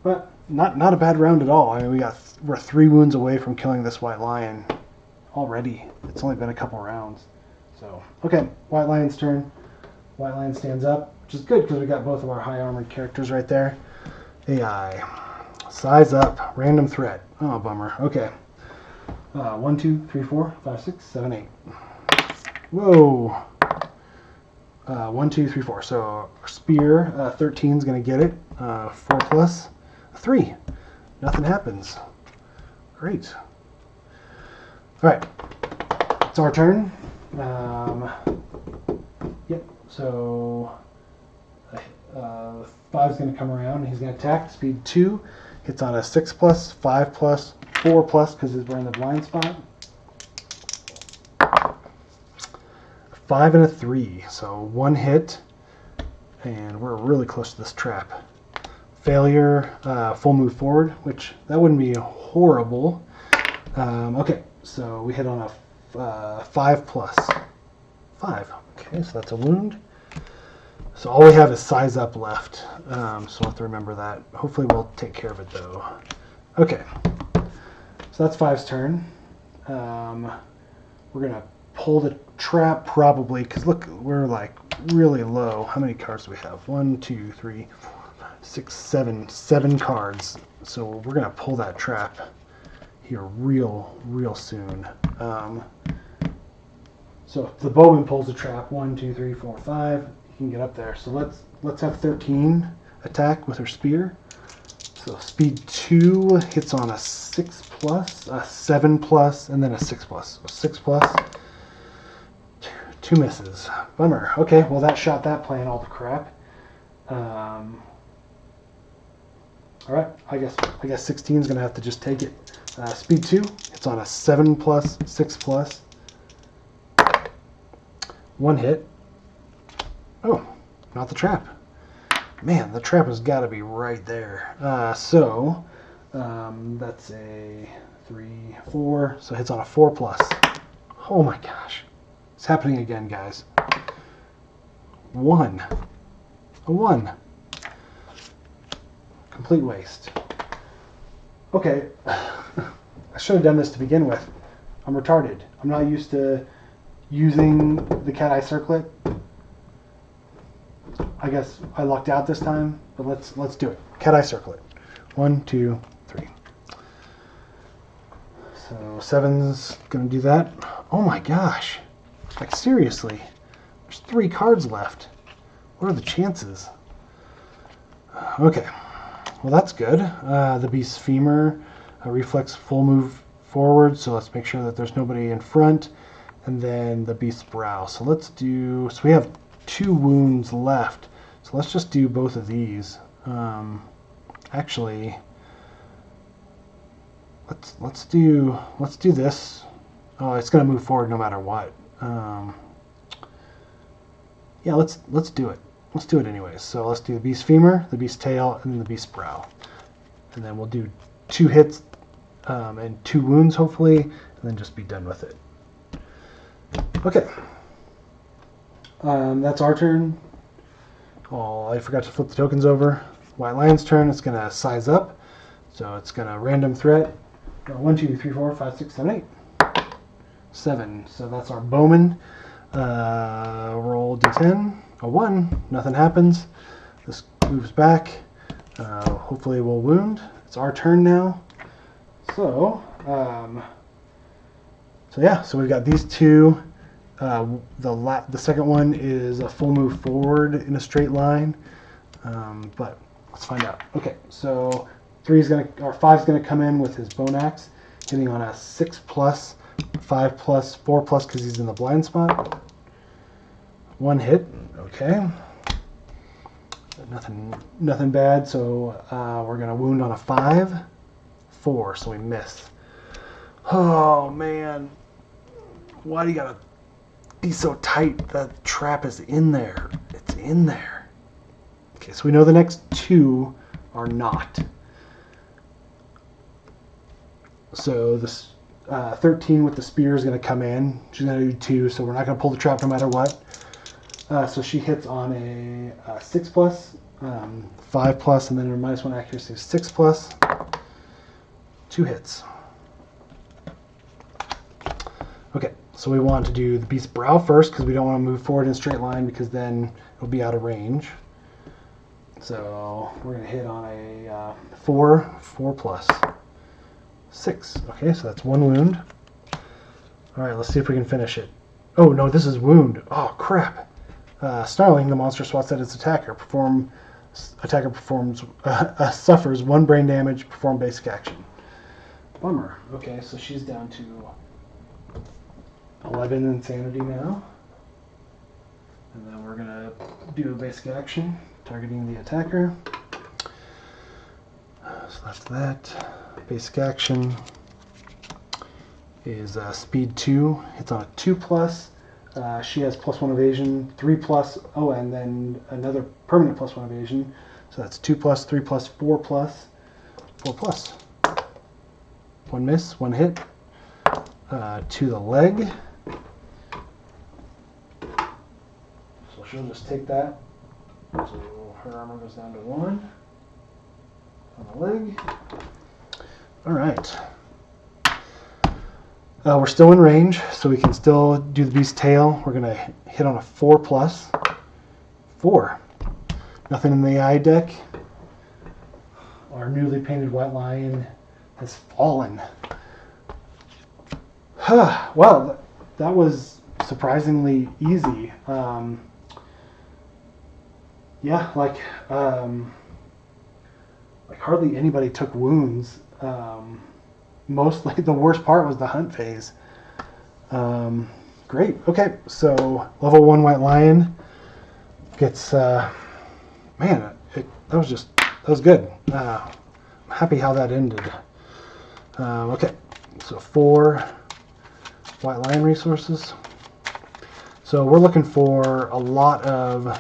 but not a bad round at all. I mean, we're 3 wounds away from killing this white lion already. It's only been a couple rounds. So, okay, white lion's turn. White lion stands up, which is good because we got both of our high armored characters right there. AI, size up, random threat. Oh, bummer. Okay. 1, 2, 3, 4, 5, 6, 7, 8. Whoa. 1, 2, 3, 4. So spear 13 is going to get it. 4 plus 3. Nothing happens. Great. All right. It's our turn. Yep. So 5 is going to come around and he's going to attack. Speed 2. Hits on a 6 plus, 5 plus, 4 plus because we're in the blind spot. 5 and a 3, so 1 hit, and we're really close to this trap. Failure, full move forward, which that wouldn't be horrible. Okay, so we hit on a 5 plus 5. Okay, so that's a wound. So all we have is size up left, so we'll have to remember that. Hopefully we'll take care of it though. Okay, so that's 5's turn. We're gonna pull the trap probably, because look, we're like really low. How many cards do we have? 1, 2, 3, 4, 5, 6, 7. 7 cards. So we're gonna pull that trap here real soon. So if the bowman pulls the trap, 1, 2, 3, 4, 5, he can get up there. So let's have 13 attack with her spear. So speed 2 hits on a 6 plus, a 7 plus, and then a 6 plus. So 6 plus. 2 misses. Bummer. Okay, well that shot that plan all to crap. All right, I guess 16 is gonna have to just take it. Speed 2. It's on a 7 plus, 6 plus. 1 hit. Oh, not the trap. Man, the trap has got to be right there. So that's a 3, 4. So it hits on a 4 plus. Oh my gosh. It's happening again, guys. 1. A 1. Complete waste. Okay. I should have done this to begin with. I'm retarded. I'm not used to using the cat eye circlet. I guess I lucked out this time, but let's do it. Cat eye circlet. 1, 2, 3. So 7's gonna do that. Oh my gosh. Like seriously. There's 3 cards left. What are the chances? Okay. Well, that's good. The beast's femur, reflex full move forward, so let's make sure that there's nobody in front. And then the beast's brow. So so we have 2 wounds left. So let's just do both of these. Actually, let's do this. Oh, it's gonna move forward no matter what. Yeah, let's do it. Let's do it anyways. So let's do the beast's femur, the beast's tail, and then the beast's brow. And then we'll do 2 hits and 2 wounds hopefully, and then just be done with it. Okay. That's our turn. Oh, I forgot to flip the tokens over. White lion's turn. It's gonna size up. So it's gonna random threat. 1, 2, 3, 4, 5, 6, 7, 8. 7. So that's our bowman. Roll d10. A 1. Nothing happens. This moves back. Hopefully we'll wound. It's our turn now. So, so we've got these 2. The second one is a full move forward in a straight line, but let's find out. Okay, so 5's gonna come in with his bone axe, hitting on a 6 plus, 5 plus, 4 plus because he's in the blind spot. 1 hit. Okay. Nothing bad. So we're gonna wound on a 5, 4. So we miss. Oh man, why do you gotta be so tight? That trap is in there. It's in there. Okay, so we know the next 2 are not. So this 13 with the spear is going to come in. She's going to do 2, so we're not going to pull the trap no matter what. So she hits on a 6+, 5+, and then her -1 accuracy is 6+. 2 hits. Okay, so we want to do the beast's brow first because we don't want to move forward in a straight line because then it'll be out of range. So we're going to hit on a 4+, 6. Okay, so that's 1 wound. All right, let's see if we can finish it. Oh no, this is wound. Oh crap. Snarling, the monster swats at its attacker. Attacker suffers 1 brain damage. Perform basic action. Bummer. Okay, so she's down to 11 insanity now. And then we're gonna do a basic action, targeting the attacker. So that's that. Basic action is speed 2. It's on a 2+. She has +1 evasion, 3+, oh, and then another permanent +1 evasion. So that's 2+, 3+, 4+, 4+. 1 miss, 1 hit. To the leg. So she'll just take that. So her armor goes down to 1 on the leg. All right. We're still in range, so we can still do the beast's tail. We're going to hit on a 4+. 4. Nothing in the eye deck. Our newly painted white lion has fallen. Wow, that was surprisingly easy. Yeah, like hardly anybody took wounds. Mostly the worst part was the hunt phase. Great. Okay, so level 1 white lion gets man, that was good. I'm happy how that ended. Okay, so 4 white lion resources. So we're looking for a lot of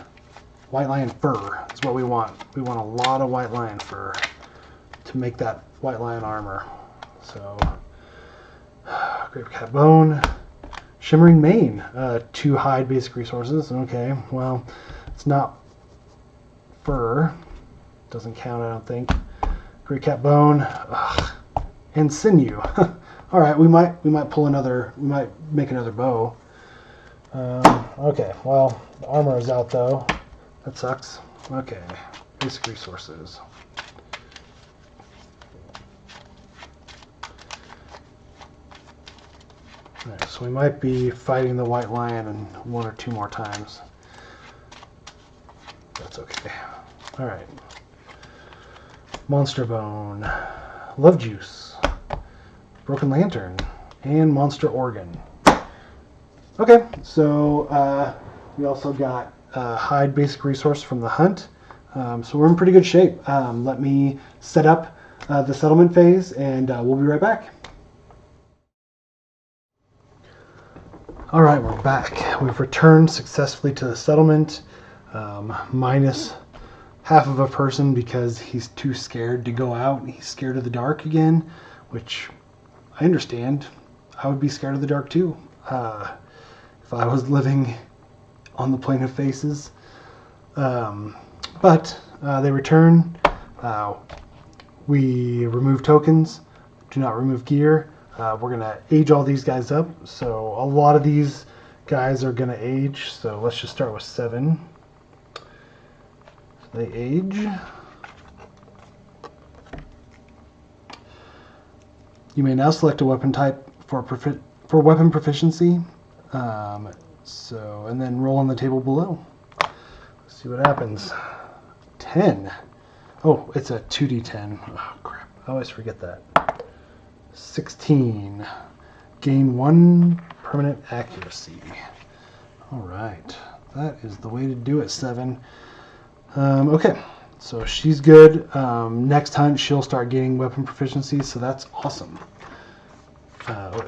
white lion fur. That's what we want. We want a lot of white lion fur to make that white lion armor. So, grape cat bone, shimmering mane, 2 hide basic resources. Okay, well, it's not fur. Doesn't count, I don't think. Grape cat bone, and sinew. All right, we might pull another. We might make another bow. Okay, well, the armor is out though. That sucks. Okay, basic resources. Alright, so we might be fighting the white lion in 1 or 2 more times. That's okay. Alright. Monster bone. Love juice. Broken lantern. And monster organ. Okay, so we also got hide basic resource from the hunt. So we're in pretty good shape. Let me set up the settlement phase and we'll be right back. All right, we're back. We've returned successfully to the settlement, minus half of a person because he's too scared to go out. He's scared of the dark again, which I understand. I would be scared of the dark too if I was living on the plane of faces. But they return. We remove tokens, do not remove gear. We're going to age all these guys up. So a lot of these guys are going to age. So let's just start with 7. So they age. You may now select a weapon type for weapon proficiency. And then roll on the table below. Let's see what happens. 10. Oh, it's a 2d10. Oh, crap. I always forget that. 16. Gain 1 permanent accuracy. Alright. That is the way to do it, 7. Okay. So she's good. Next hunt, she'll start gaining weapon proficiency, so that's awesome.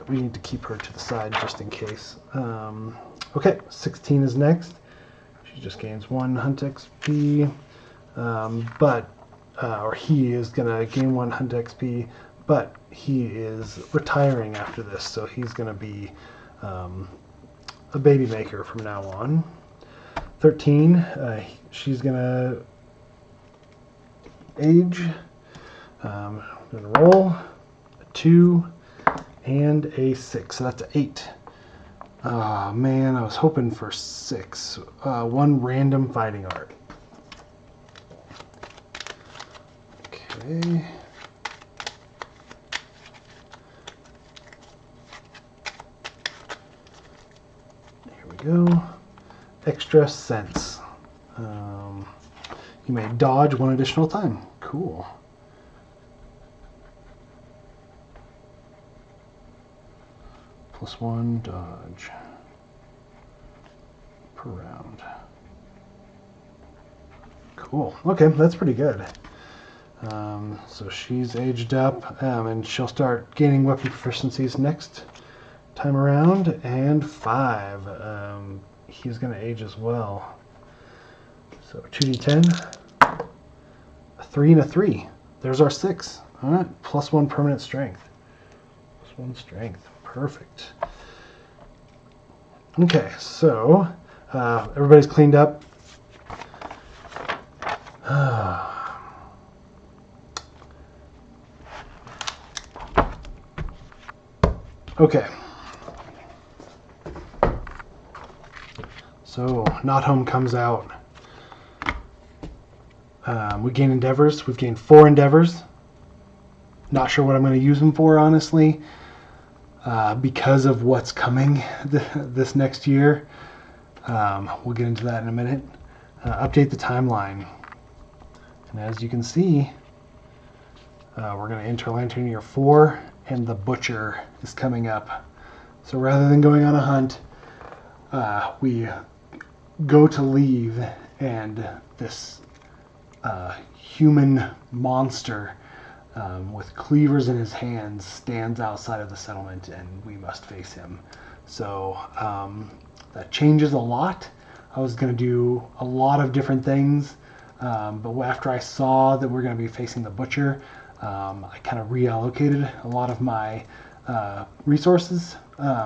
We need to keep her to the side just in case. Okay, 16 is next. She just gains 1 hunt XP. Or he is going to gain 1 hunt XP, but he is retiring after this, so he's going to be a baby maker from now on. 13, she's going to age. I'm going to roll a 2 and a 6, so that's 8. Oh man, I was hoping for 6. 1 random fighting art. Okay. Here we go. Extra sense. You may dodge 1 additional time. Cool. +1 dodge per round. Cool. Okay, that's pretty good. So she's aged up, and she'll start gaining weapon proficiencies next time around. And 5. He's going to age as well. So 2d10, a 3 and a 3. There's our 6. All right, +1 permanent strength. +1 strength. Perfect. Okay, so everybody's cleaned up. Okay. So, Not Home comes out. We gain endeavors. We've gained 4 endeavors. Not sure what I'm going to use them for, honestly, because of what's coming this next year. We'll get into that in a minute. Update the timeline. And as you can see, we're going to enter Lantern Year 4, and the Butcher is coming up. So rather than going on a hunt, we go to leave, and this human monster with cleavers in his hands stands outside of the settlement, and we must face him. So that changes a lot. I was going to do a lot of different things, but after I saw that we're going to be facing the Butcher, I kind of reallocated a lot of my resources.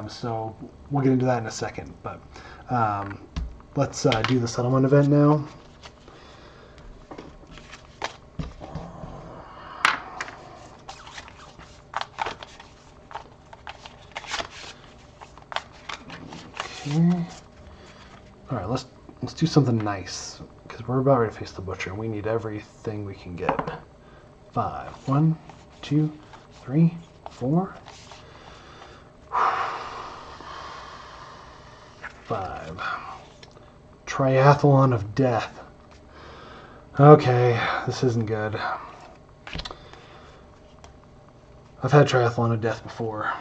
So we'll get into that in a second, but let's do the settlement event now. Okay. All right, let's do something nice, because we're about ready to face the Butcher, and we need everything we can get. 5. 1, 2, 3, 4. 5. Triathlon of Death. Okay, this isn't good. I've had Triathlon of Death before.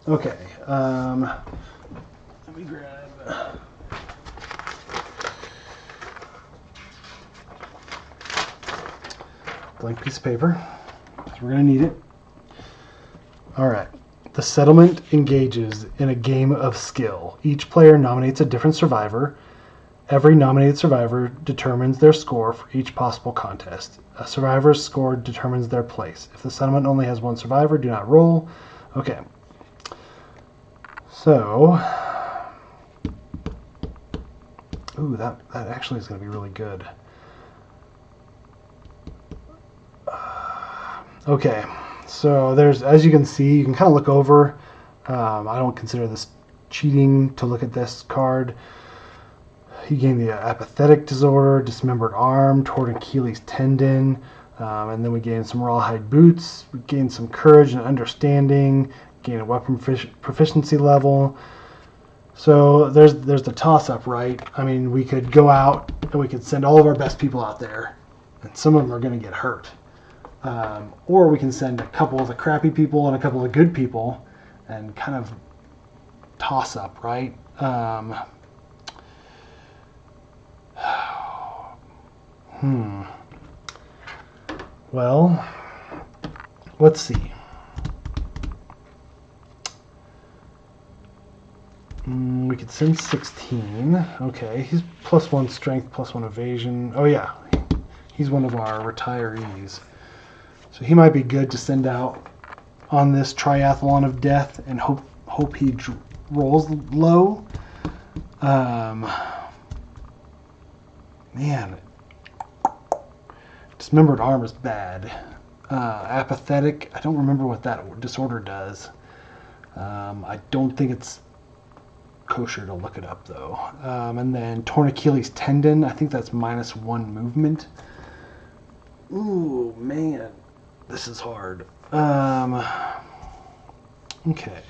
Okay, let me grab... blank piece of paper, because we're going to need it. Alright. The settlement engages in a game of skill. Each player nominates a different survivor. Every nominated survivor determines their score for each possible contest. A survivor's score determines their place. If the settlement only has 1 survivor, do not roll. Okay. So... ooh, that actually is going to be really good. Okay, so there's, as you can see, you can kind of look over. I don't consider this cheating to look at this card. You gain the apathetic disorder, dismembered arm, torn Achilles tendon, and then we gain some rawhide boots. We gain some courage and understanding. Gain a weapon proficiency level. So there's the toss-up, right? I mean, we could go out and we could send all of our best people out there, and some of them are going to get hurt. Or we can send a couple of the crappy people and a couple of the good people and kind of toss up, right? Well, let's see. We could send 16. Okay, he's +1 strength, +1 evasion. Oh yeah, he's one of our retirees. So he might be good to send out on this triathlon of death and hope he rolls low. Man, dismembered arm is bad. Apathetic, I don't remember what that disorder does. I don't think it's kosher to look it up though. And then torn Achilles tendon, I think that's -1 movement. Ooh, man, this is hard. Okay.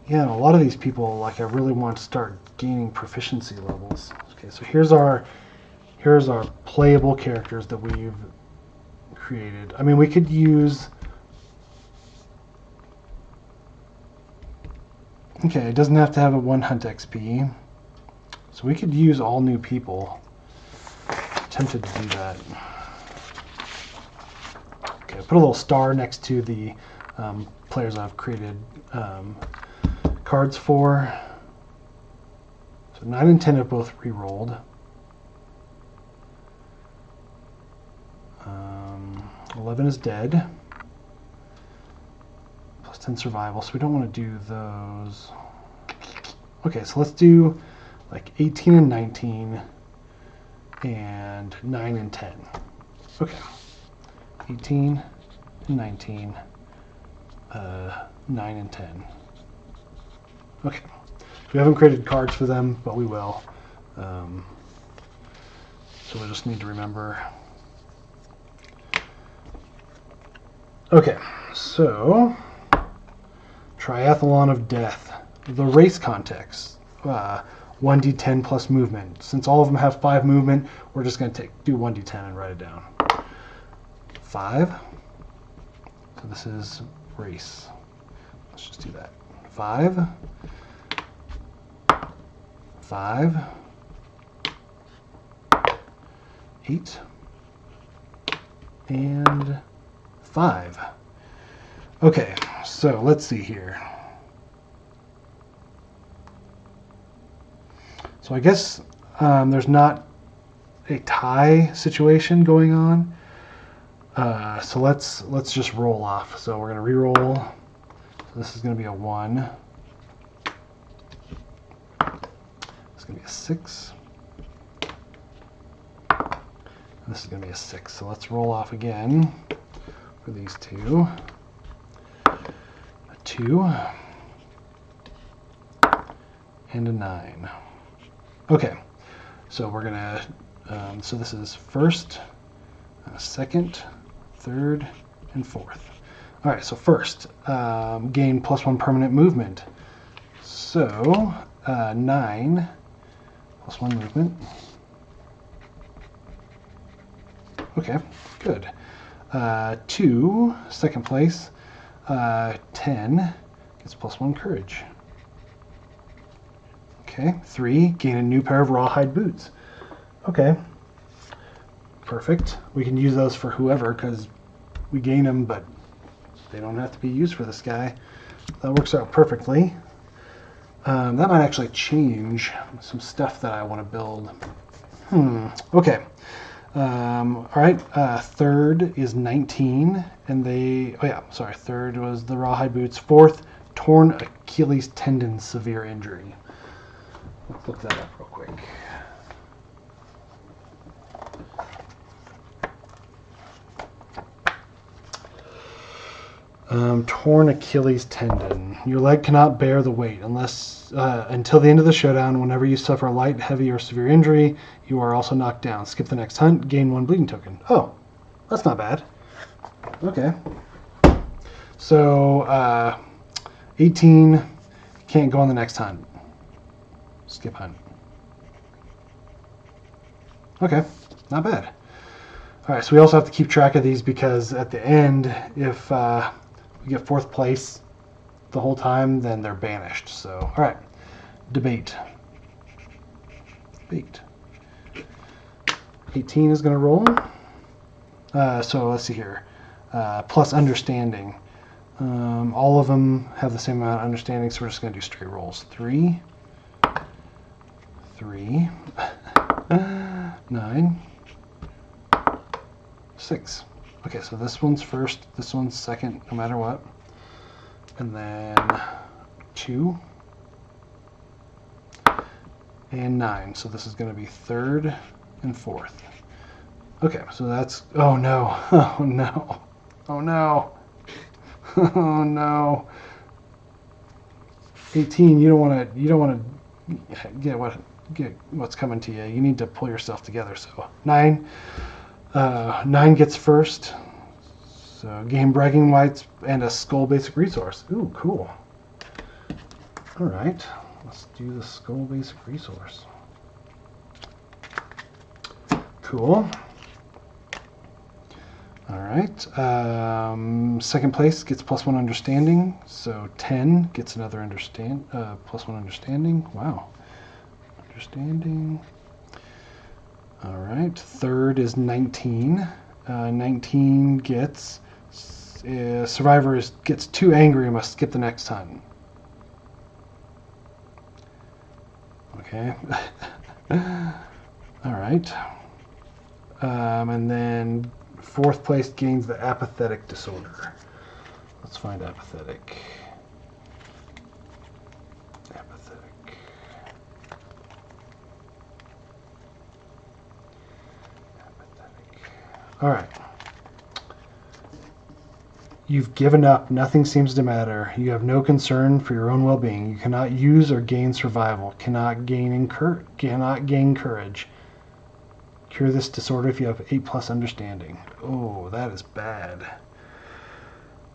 Yeah, a lot of these people, like, I really want to start gaining proficiency levels. Okay, so here's our playable characters that we've created. I mean, we could use... Okay, it doesn't have to have a 1 hunt XP. So we could use all new people. Tempted to do that. Okay, put a little star next to the players I've created cards for. So 9 and 10 have both re-rolled. 11 is dead. Plus 10 survival, so we don't want to do those. Okay, so let's do like 18 and 19 and 9 and 10. Okay. 18 and 19, 9 and 10. Okay. We haven't created cards for them, but we will. So we just need to remember. Okay, so Triathlon of Death. The race context. 1d10 plus movement. Since all of them have 5 movement, we're just going to do 1d10 and write it down. 5. So this is race. Let's just do that. 5. 5. 8. And 5. Okay, so let's see here. So I guess there's not a tie situation going on. So let's just roll off. So we're going to re-roll. So this is going to be a 1. It's going to be a 6. And this is going to be a 6. So let's roll off again for these two. A 2 and a 9. Okay, so we're gonna. So this is first, second, third, and fourth. All right. So first, gain +1 permanent movement. So 9 +1 movement. Okay, good. 2, second place. 10 gets +1 courage. Okay, 3, gain a new pair of rawhide boots. Okay, perfect. We can use those for whoever because we gain them, but they don't have to be used for this guy. That works out perfectly. That might actually change some stuff that I want to build. Okay. All right, third is 19, and third was the rawhide boots. Fourth, torn Achilles tendon, severe injury. Let's look that up real quick. Torn Achilles tendon. Your leg cannot bear the weight until the end of the showdown. Whenever you suffer a light, heavy, or severe injury, you are also knocked down. Skip the next hunt, gain 1 bleeding token. Oh, that's not bad. Okay. So, 18, can't go on the next hunt. Skip hunt. Okay, not bad. All right, so we also have to keep track of these because at the end, if we get 4th place the whole time, then they're banished. So, all right, debate. 18 is going to roll. So let's see here. Plus understanding. All of them have the same amount of understanding, so we're just going to do straight rolls. 3, 9, 6. Okay, so this one's first, this one's second, no matter what. And then 2 and 9. So this is going to be third and fourth. Okay, so that's, oh no, oh no, oh no, oh no. 18, you don't want to get what's coming to you. You need to pull yourself together. So 9 gets first. So gain bragging rights and a skull basic resource. Ooh, cool. All right, let's do the skull basic resource. Cool. All right. Second place gets +1 understanding. So 10 gets another +1 understanding. Wow. Understanding. All right. Third is 19. 19 gets survivor gets too angry and must skip the next hunt. Okay. All right. And then fourth place gains the apathetic disorder. Let's find apathetic. Apathetic. Apathetic. All right. You've given up. Nothing seems to matter. You have no concern for your own well-being. You cannot use or gain survival. Cannot gain courage. Cure this disorder if you have 8+ understanding. Oh, that is bad.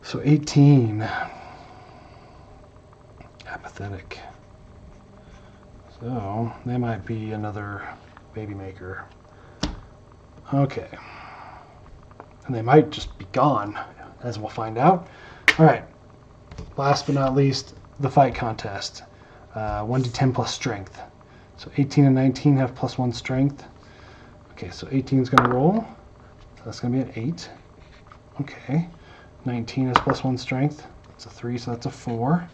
So 18. Apathetic. So they might be another baby maker. Okay. And they might just be gone, as we'll find out. All right. Last but not least, the fight contest. 1d10 plus strength. So 18 and 19 have +1 strength. Okay, so 18 is going to roll. So that's going to be an 8. Okay. 19 is +1 strength. It's a 3, so that's a 4.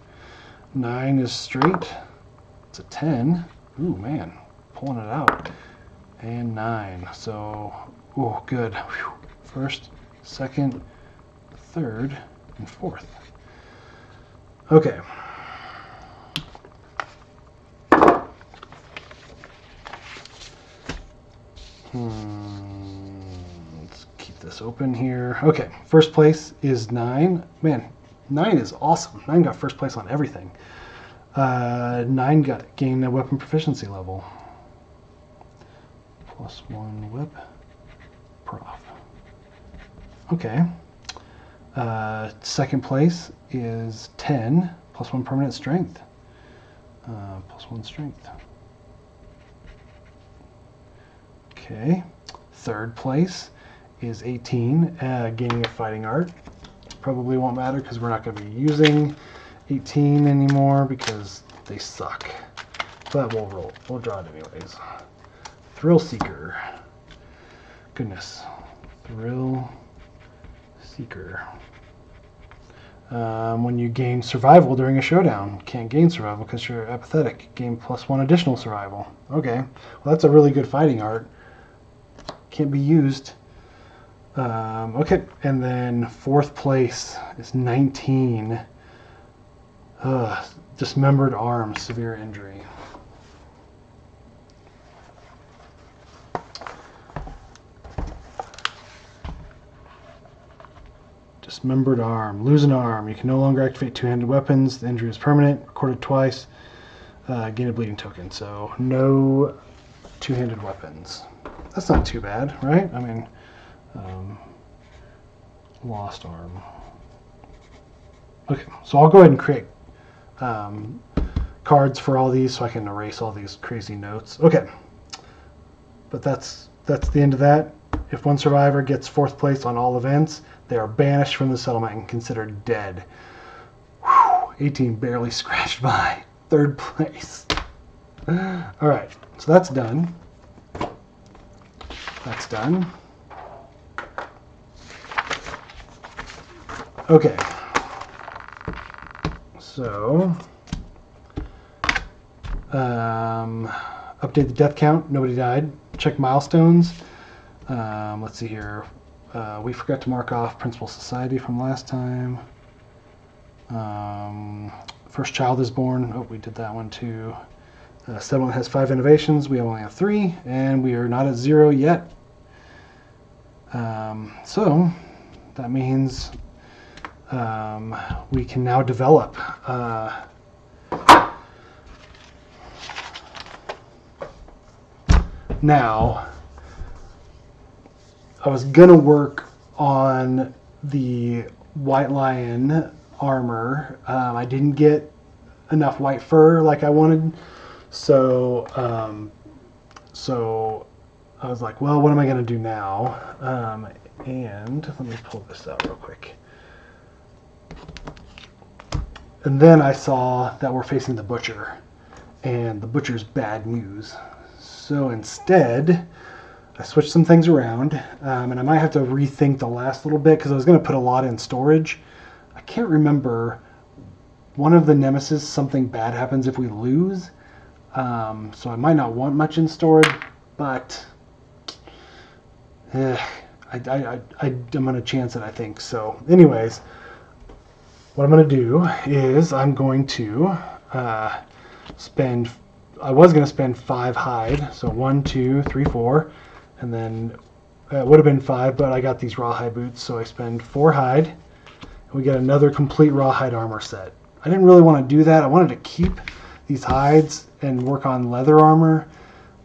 9 is straight. It's a 10. Ooh, man. Pulling it out. And 9. So, oh, good. Whew. First, second, third, and fourth. Okay. Let's keep this open here. Okay, first place is 9. Man, 9 is awesome. 9 got first place on everything. 9 gained a weapon proficiency level. +1 whip. Prof. Okay. Second place is 10, +1 permanent strength. +1 strength. Okay. Third place is 18, gaining a fighting art. Probably won't matter because we're not going to be using 18 anymore because they suck. But we'll roll. We'll draw it anyways. Thrill Seeker. Goodness. Thrill Seeker. When you gain survival during a showdown, can't gain survival because you're apathetic. Gain +1 additional survival. Okay, well that's a really good fighting art. Can't be used. Okay, and then fourth place is 19. Dismembered arm, severe injury. Dismembered arm. Lose an arm. You can no longer activate two-handed weapons. The injury is permanent. Recorded twice. Gain a bleeding token. So no two-handed weapons. That's not too bad, right? I mean, lost arm. Okay, so I'll go ahead and create cards for all these so I can erase all these crazy notes. Okay, but that's the end of that. If one survivor gets fourth place on all events, they are banished from the settlement and considered dead. Whew, 18 barely scratched by third place. All right, so that's done. That's done. Okay. So, update the death count. Nobody died. Check milestones. Let's see here. we forgot to mark off Principal Society from last time. First child is born. Oh, we did that one too. Settlement has 5 innovations. We only have 3, and we are not at 0 yet. So that means we can now develop. Now, I was gonna work on the White Lion armor. I didn't get enough white fur like I wanted, so I was like, well, what am I gonna do now? And let me pull this out real quick. And then I saw that we're facing the butcher, and the butcher's bad news. So instead, I switched some things around, and I might have to rethink the last little bit because I was going to put a lot in storage. I can't remember. One of the nemesis, something bad happens if we lose, so I might not want much in storage, but I'm going to chance it, I think. So anyways, what I'm going to do is I'm going to spend... I was going to spend 5 hide, so 1, 2, 3, 4, and then it would have been 5, but I got these rawhide boots, so I spend 4 hide, and we get another complete rawhide armor set. I didn't really want to do that. I wanted to keep these hides and work on leather armor,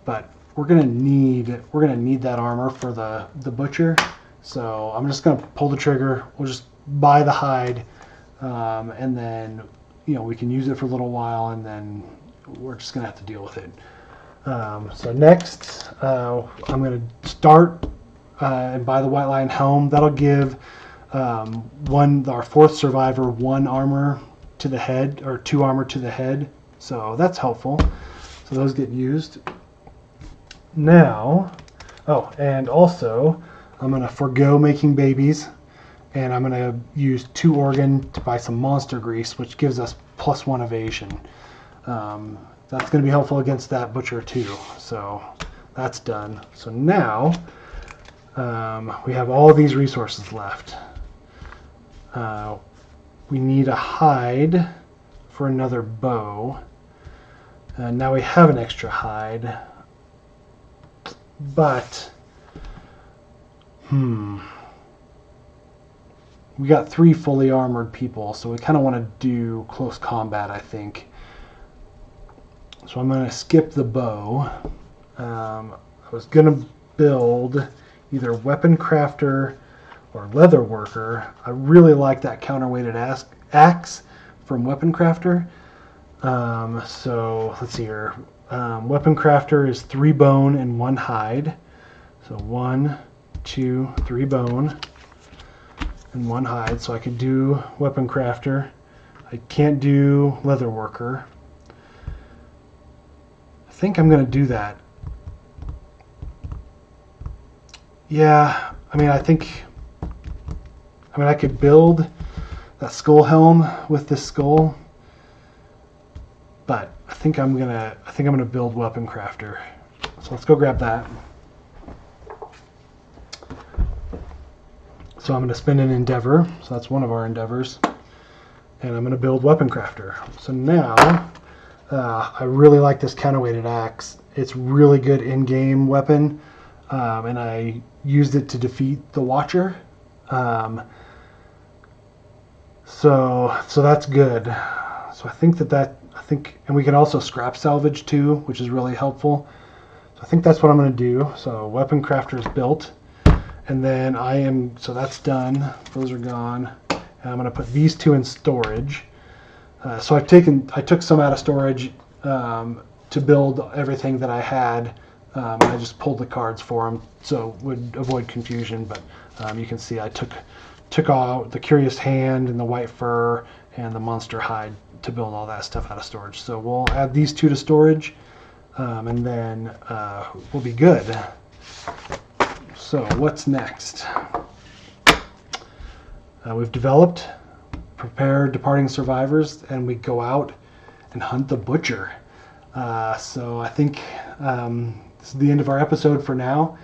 but we're gonna need that armor for the butcher. So I'm just gonna pull the trigger. We'll just buy the hide, and then we can use it for a little while, and then we're just gonna have to deal with it. So next, I'm gonna start and buy the White Lion helm. That'll give our 4th survivor 1 armor to the head, or 2 armor to the head. So that's helpful. So those get used. Now, and also I'm gonna forgo making babies, and I'm gonna use 2 organ to buy some monster grease, which gives us +1 evasion. That's going to be helpful against that butcher too. So that's done. So now we have all these resources left. We need a hide for another bow. Now we have an extra hide, but we got 3 fully armored people, so we kind of want to do close combat, I think. So I'm going to skip the bow. I was going to build either weapon crafter or leather worker. I really like that counterweighted axe from weapon crafter. So let's see here. Weapon crafter is 3 bone and 1 hide. So 1, 2, 3 bone and 1 hide. So I could do weapon crafter. I can't do leather worker. I think I'm going to do that. Yeah, I could build that skull helm with this skull, but I think I'm gonna build weapon crafter. So let's go grab that. So I'm gonna spend an endeavor. So that's one of our endeavors, and I'm gonna build weapon crafter. So now. I really like this counterweighted axe. It's really good in-game weapon, and I used it to defeat the Watcher. So that's good. So I think and we can also scrap salvage too, which is really helpful. So I think that's what I'm going to do. So weapon crafter is built, and then so that's done. Those are gone, and I'm going to put these 2 in storage. So I took some out of storage to build everything that I had. I just pulled the cards for them, so it would avoid confusion. But you can see I took out the Curious Hand and the white fur and the monster hide to build all that stuff out of storage. So we'll add these 2 to storage, and then we'll be good. So what's next? We've developed prepare departing survivors, and we go out and hunt the butcher. So I think this is the end of our episode for now.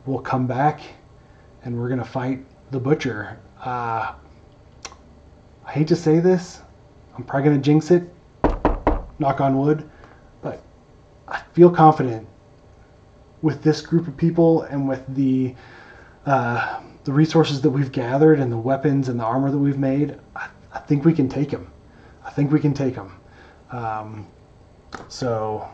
We'll come back and we're going to fight the butcher. I hate to say this. I'm probably going to jinx it. Knock on wood. But I feel confident with this group of people and with the resources that we've gathered and the weapons and the armor that we've made. I think we can take him. I think we can take him. So,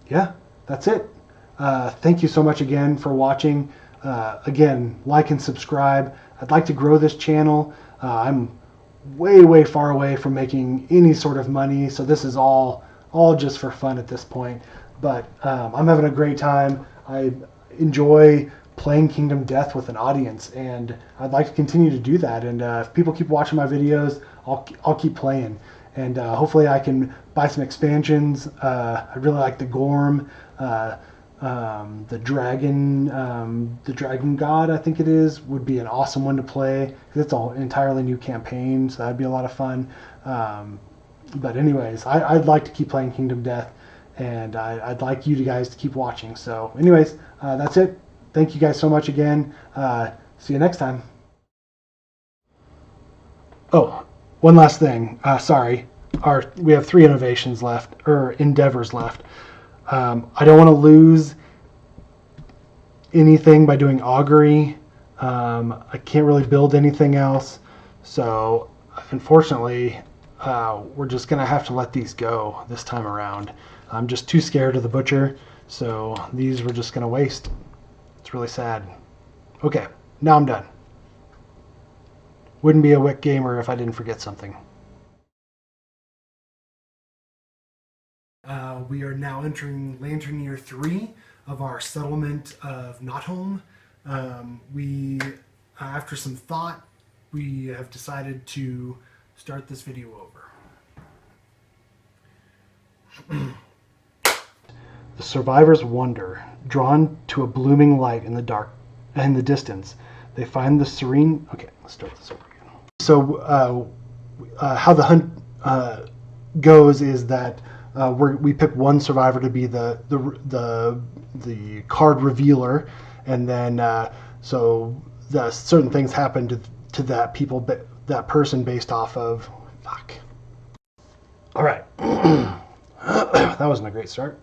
yeah, that's it. Thank you so much again for watching. Again, like and subscribe. I'd like to grow this channel. I'm way far away from making any sort of money, so this is all just for fun at this point. But I'm having a great time. I enjoy playing Kingdom Death with an audience, and I'd like to continue to do that. And if people keep watching my videos, I'll keep playing, and hopefully I can buy some expansions. I really like the Gorm, the Dragon God, I think it is, would be an awesome one to play, because it's an entirely new campaign, so that'd be a lot of fun. But anyways, I'd like to keep playing Kingdom Death, and I'd like you guys to keep watching. So anyways, that's it. Thank you guys so much again. See you next time. Oh, one last thing. Sorry. We have 3 innovations left, or endeavors left. I don't want to lose anything by doing augury. I can't really build anything else. So unfortunately, we're just going to have to let these go this time around. I'm just too scared of the butcher. So these we're just going to waste. It's really sad. Okay, now I'm done. Wouldn't be a Wick gamer if I didn't forget something. We are now entering Lantern Year 3 of our settlement of Notholm. After some thought, we have decided to start this video over. The survivors wander, drawn to a blooming light in the dark, in the distance. They find the serene. Okay, let's start this over again. So, how the hunt goes is that we pick one survivor to be the card revealer, and then so certain things happen to that person based off of. Fuck. All right, that wasn't a great start.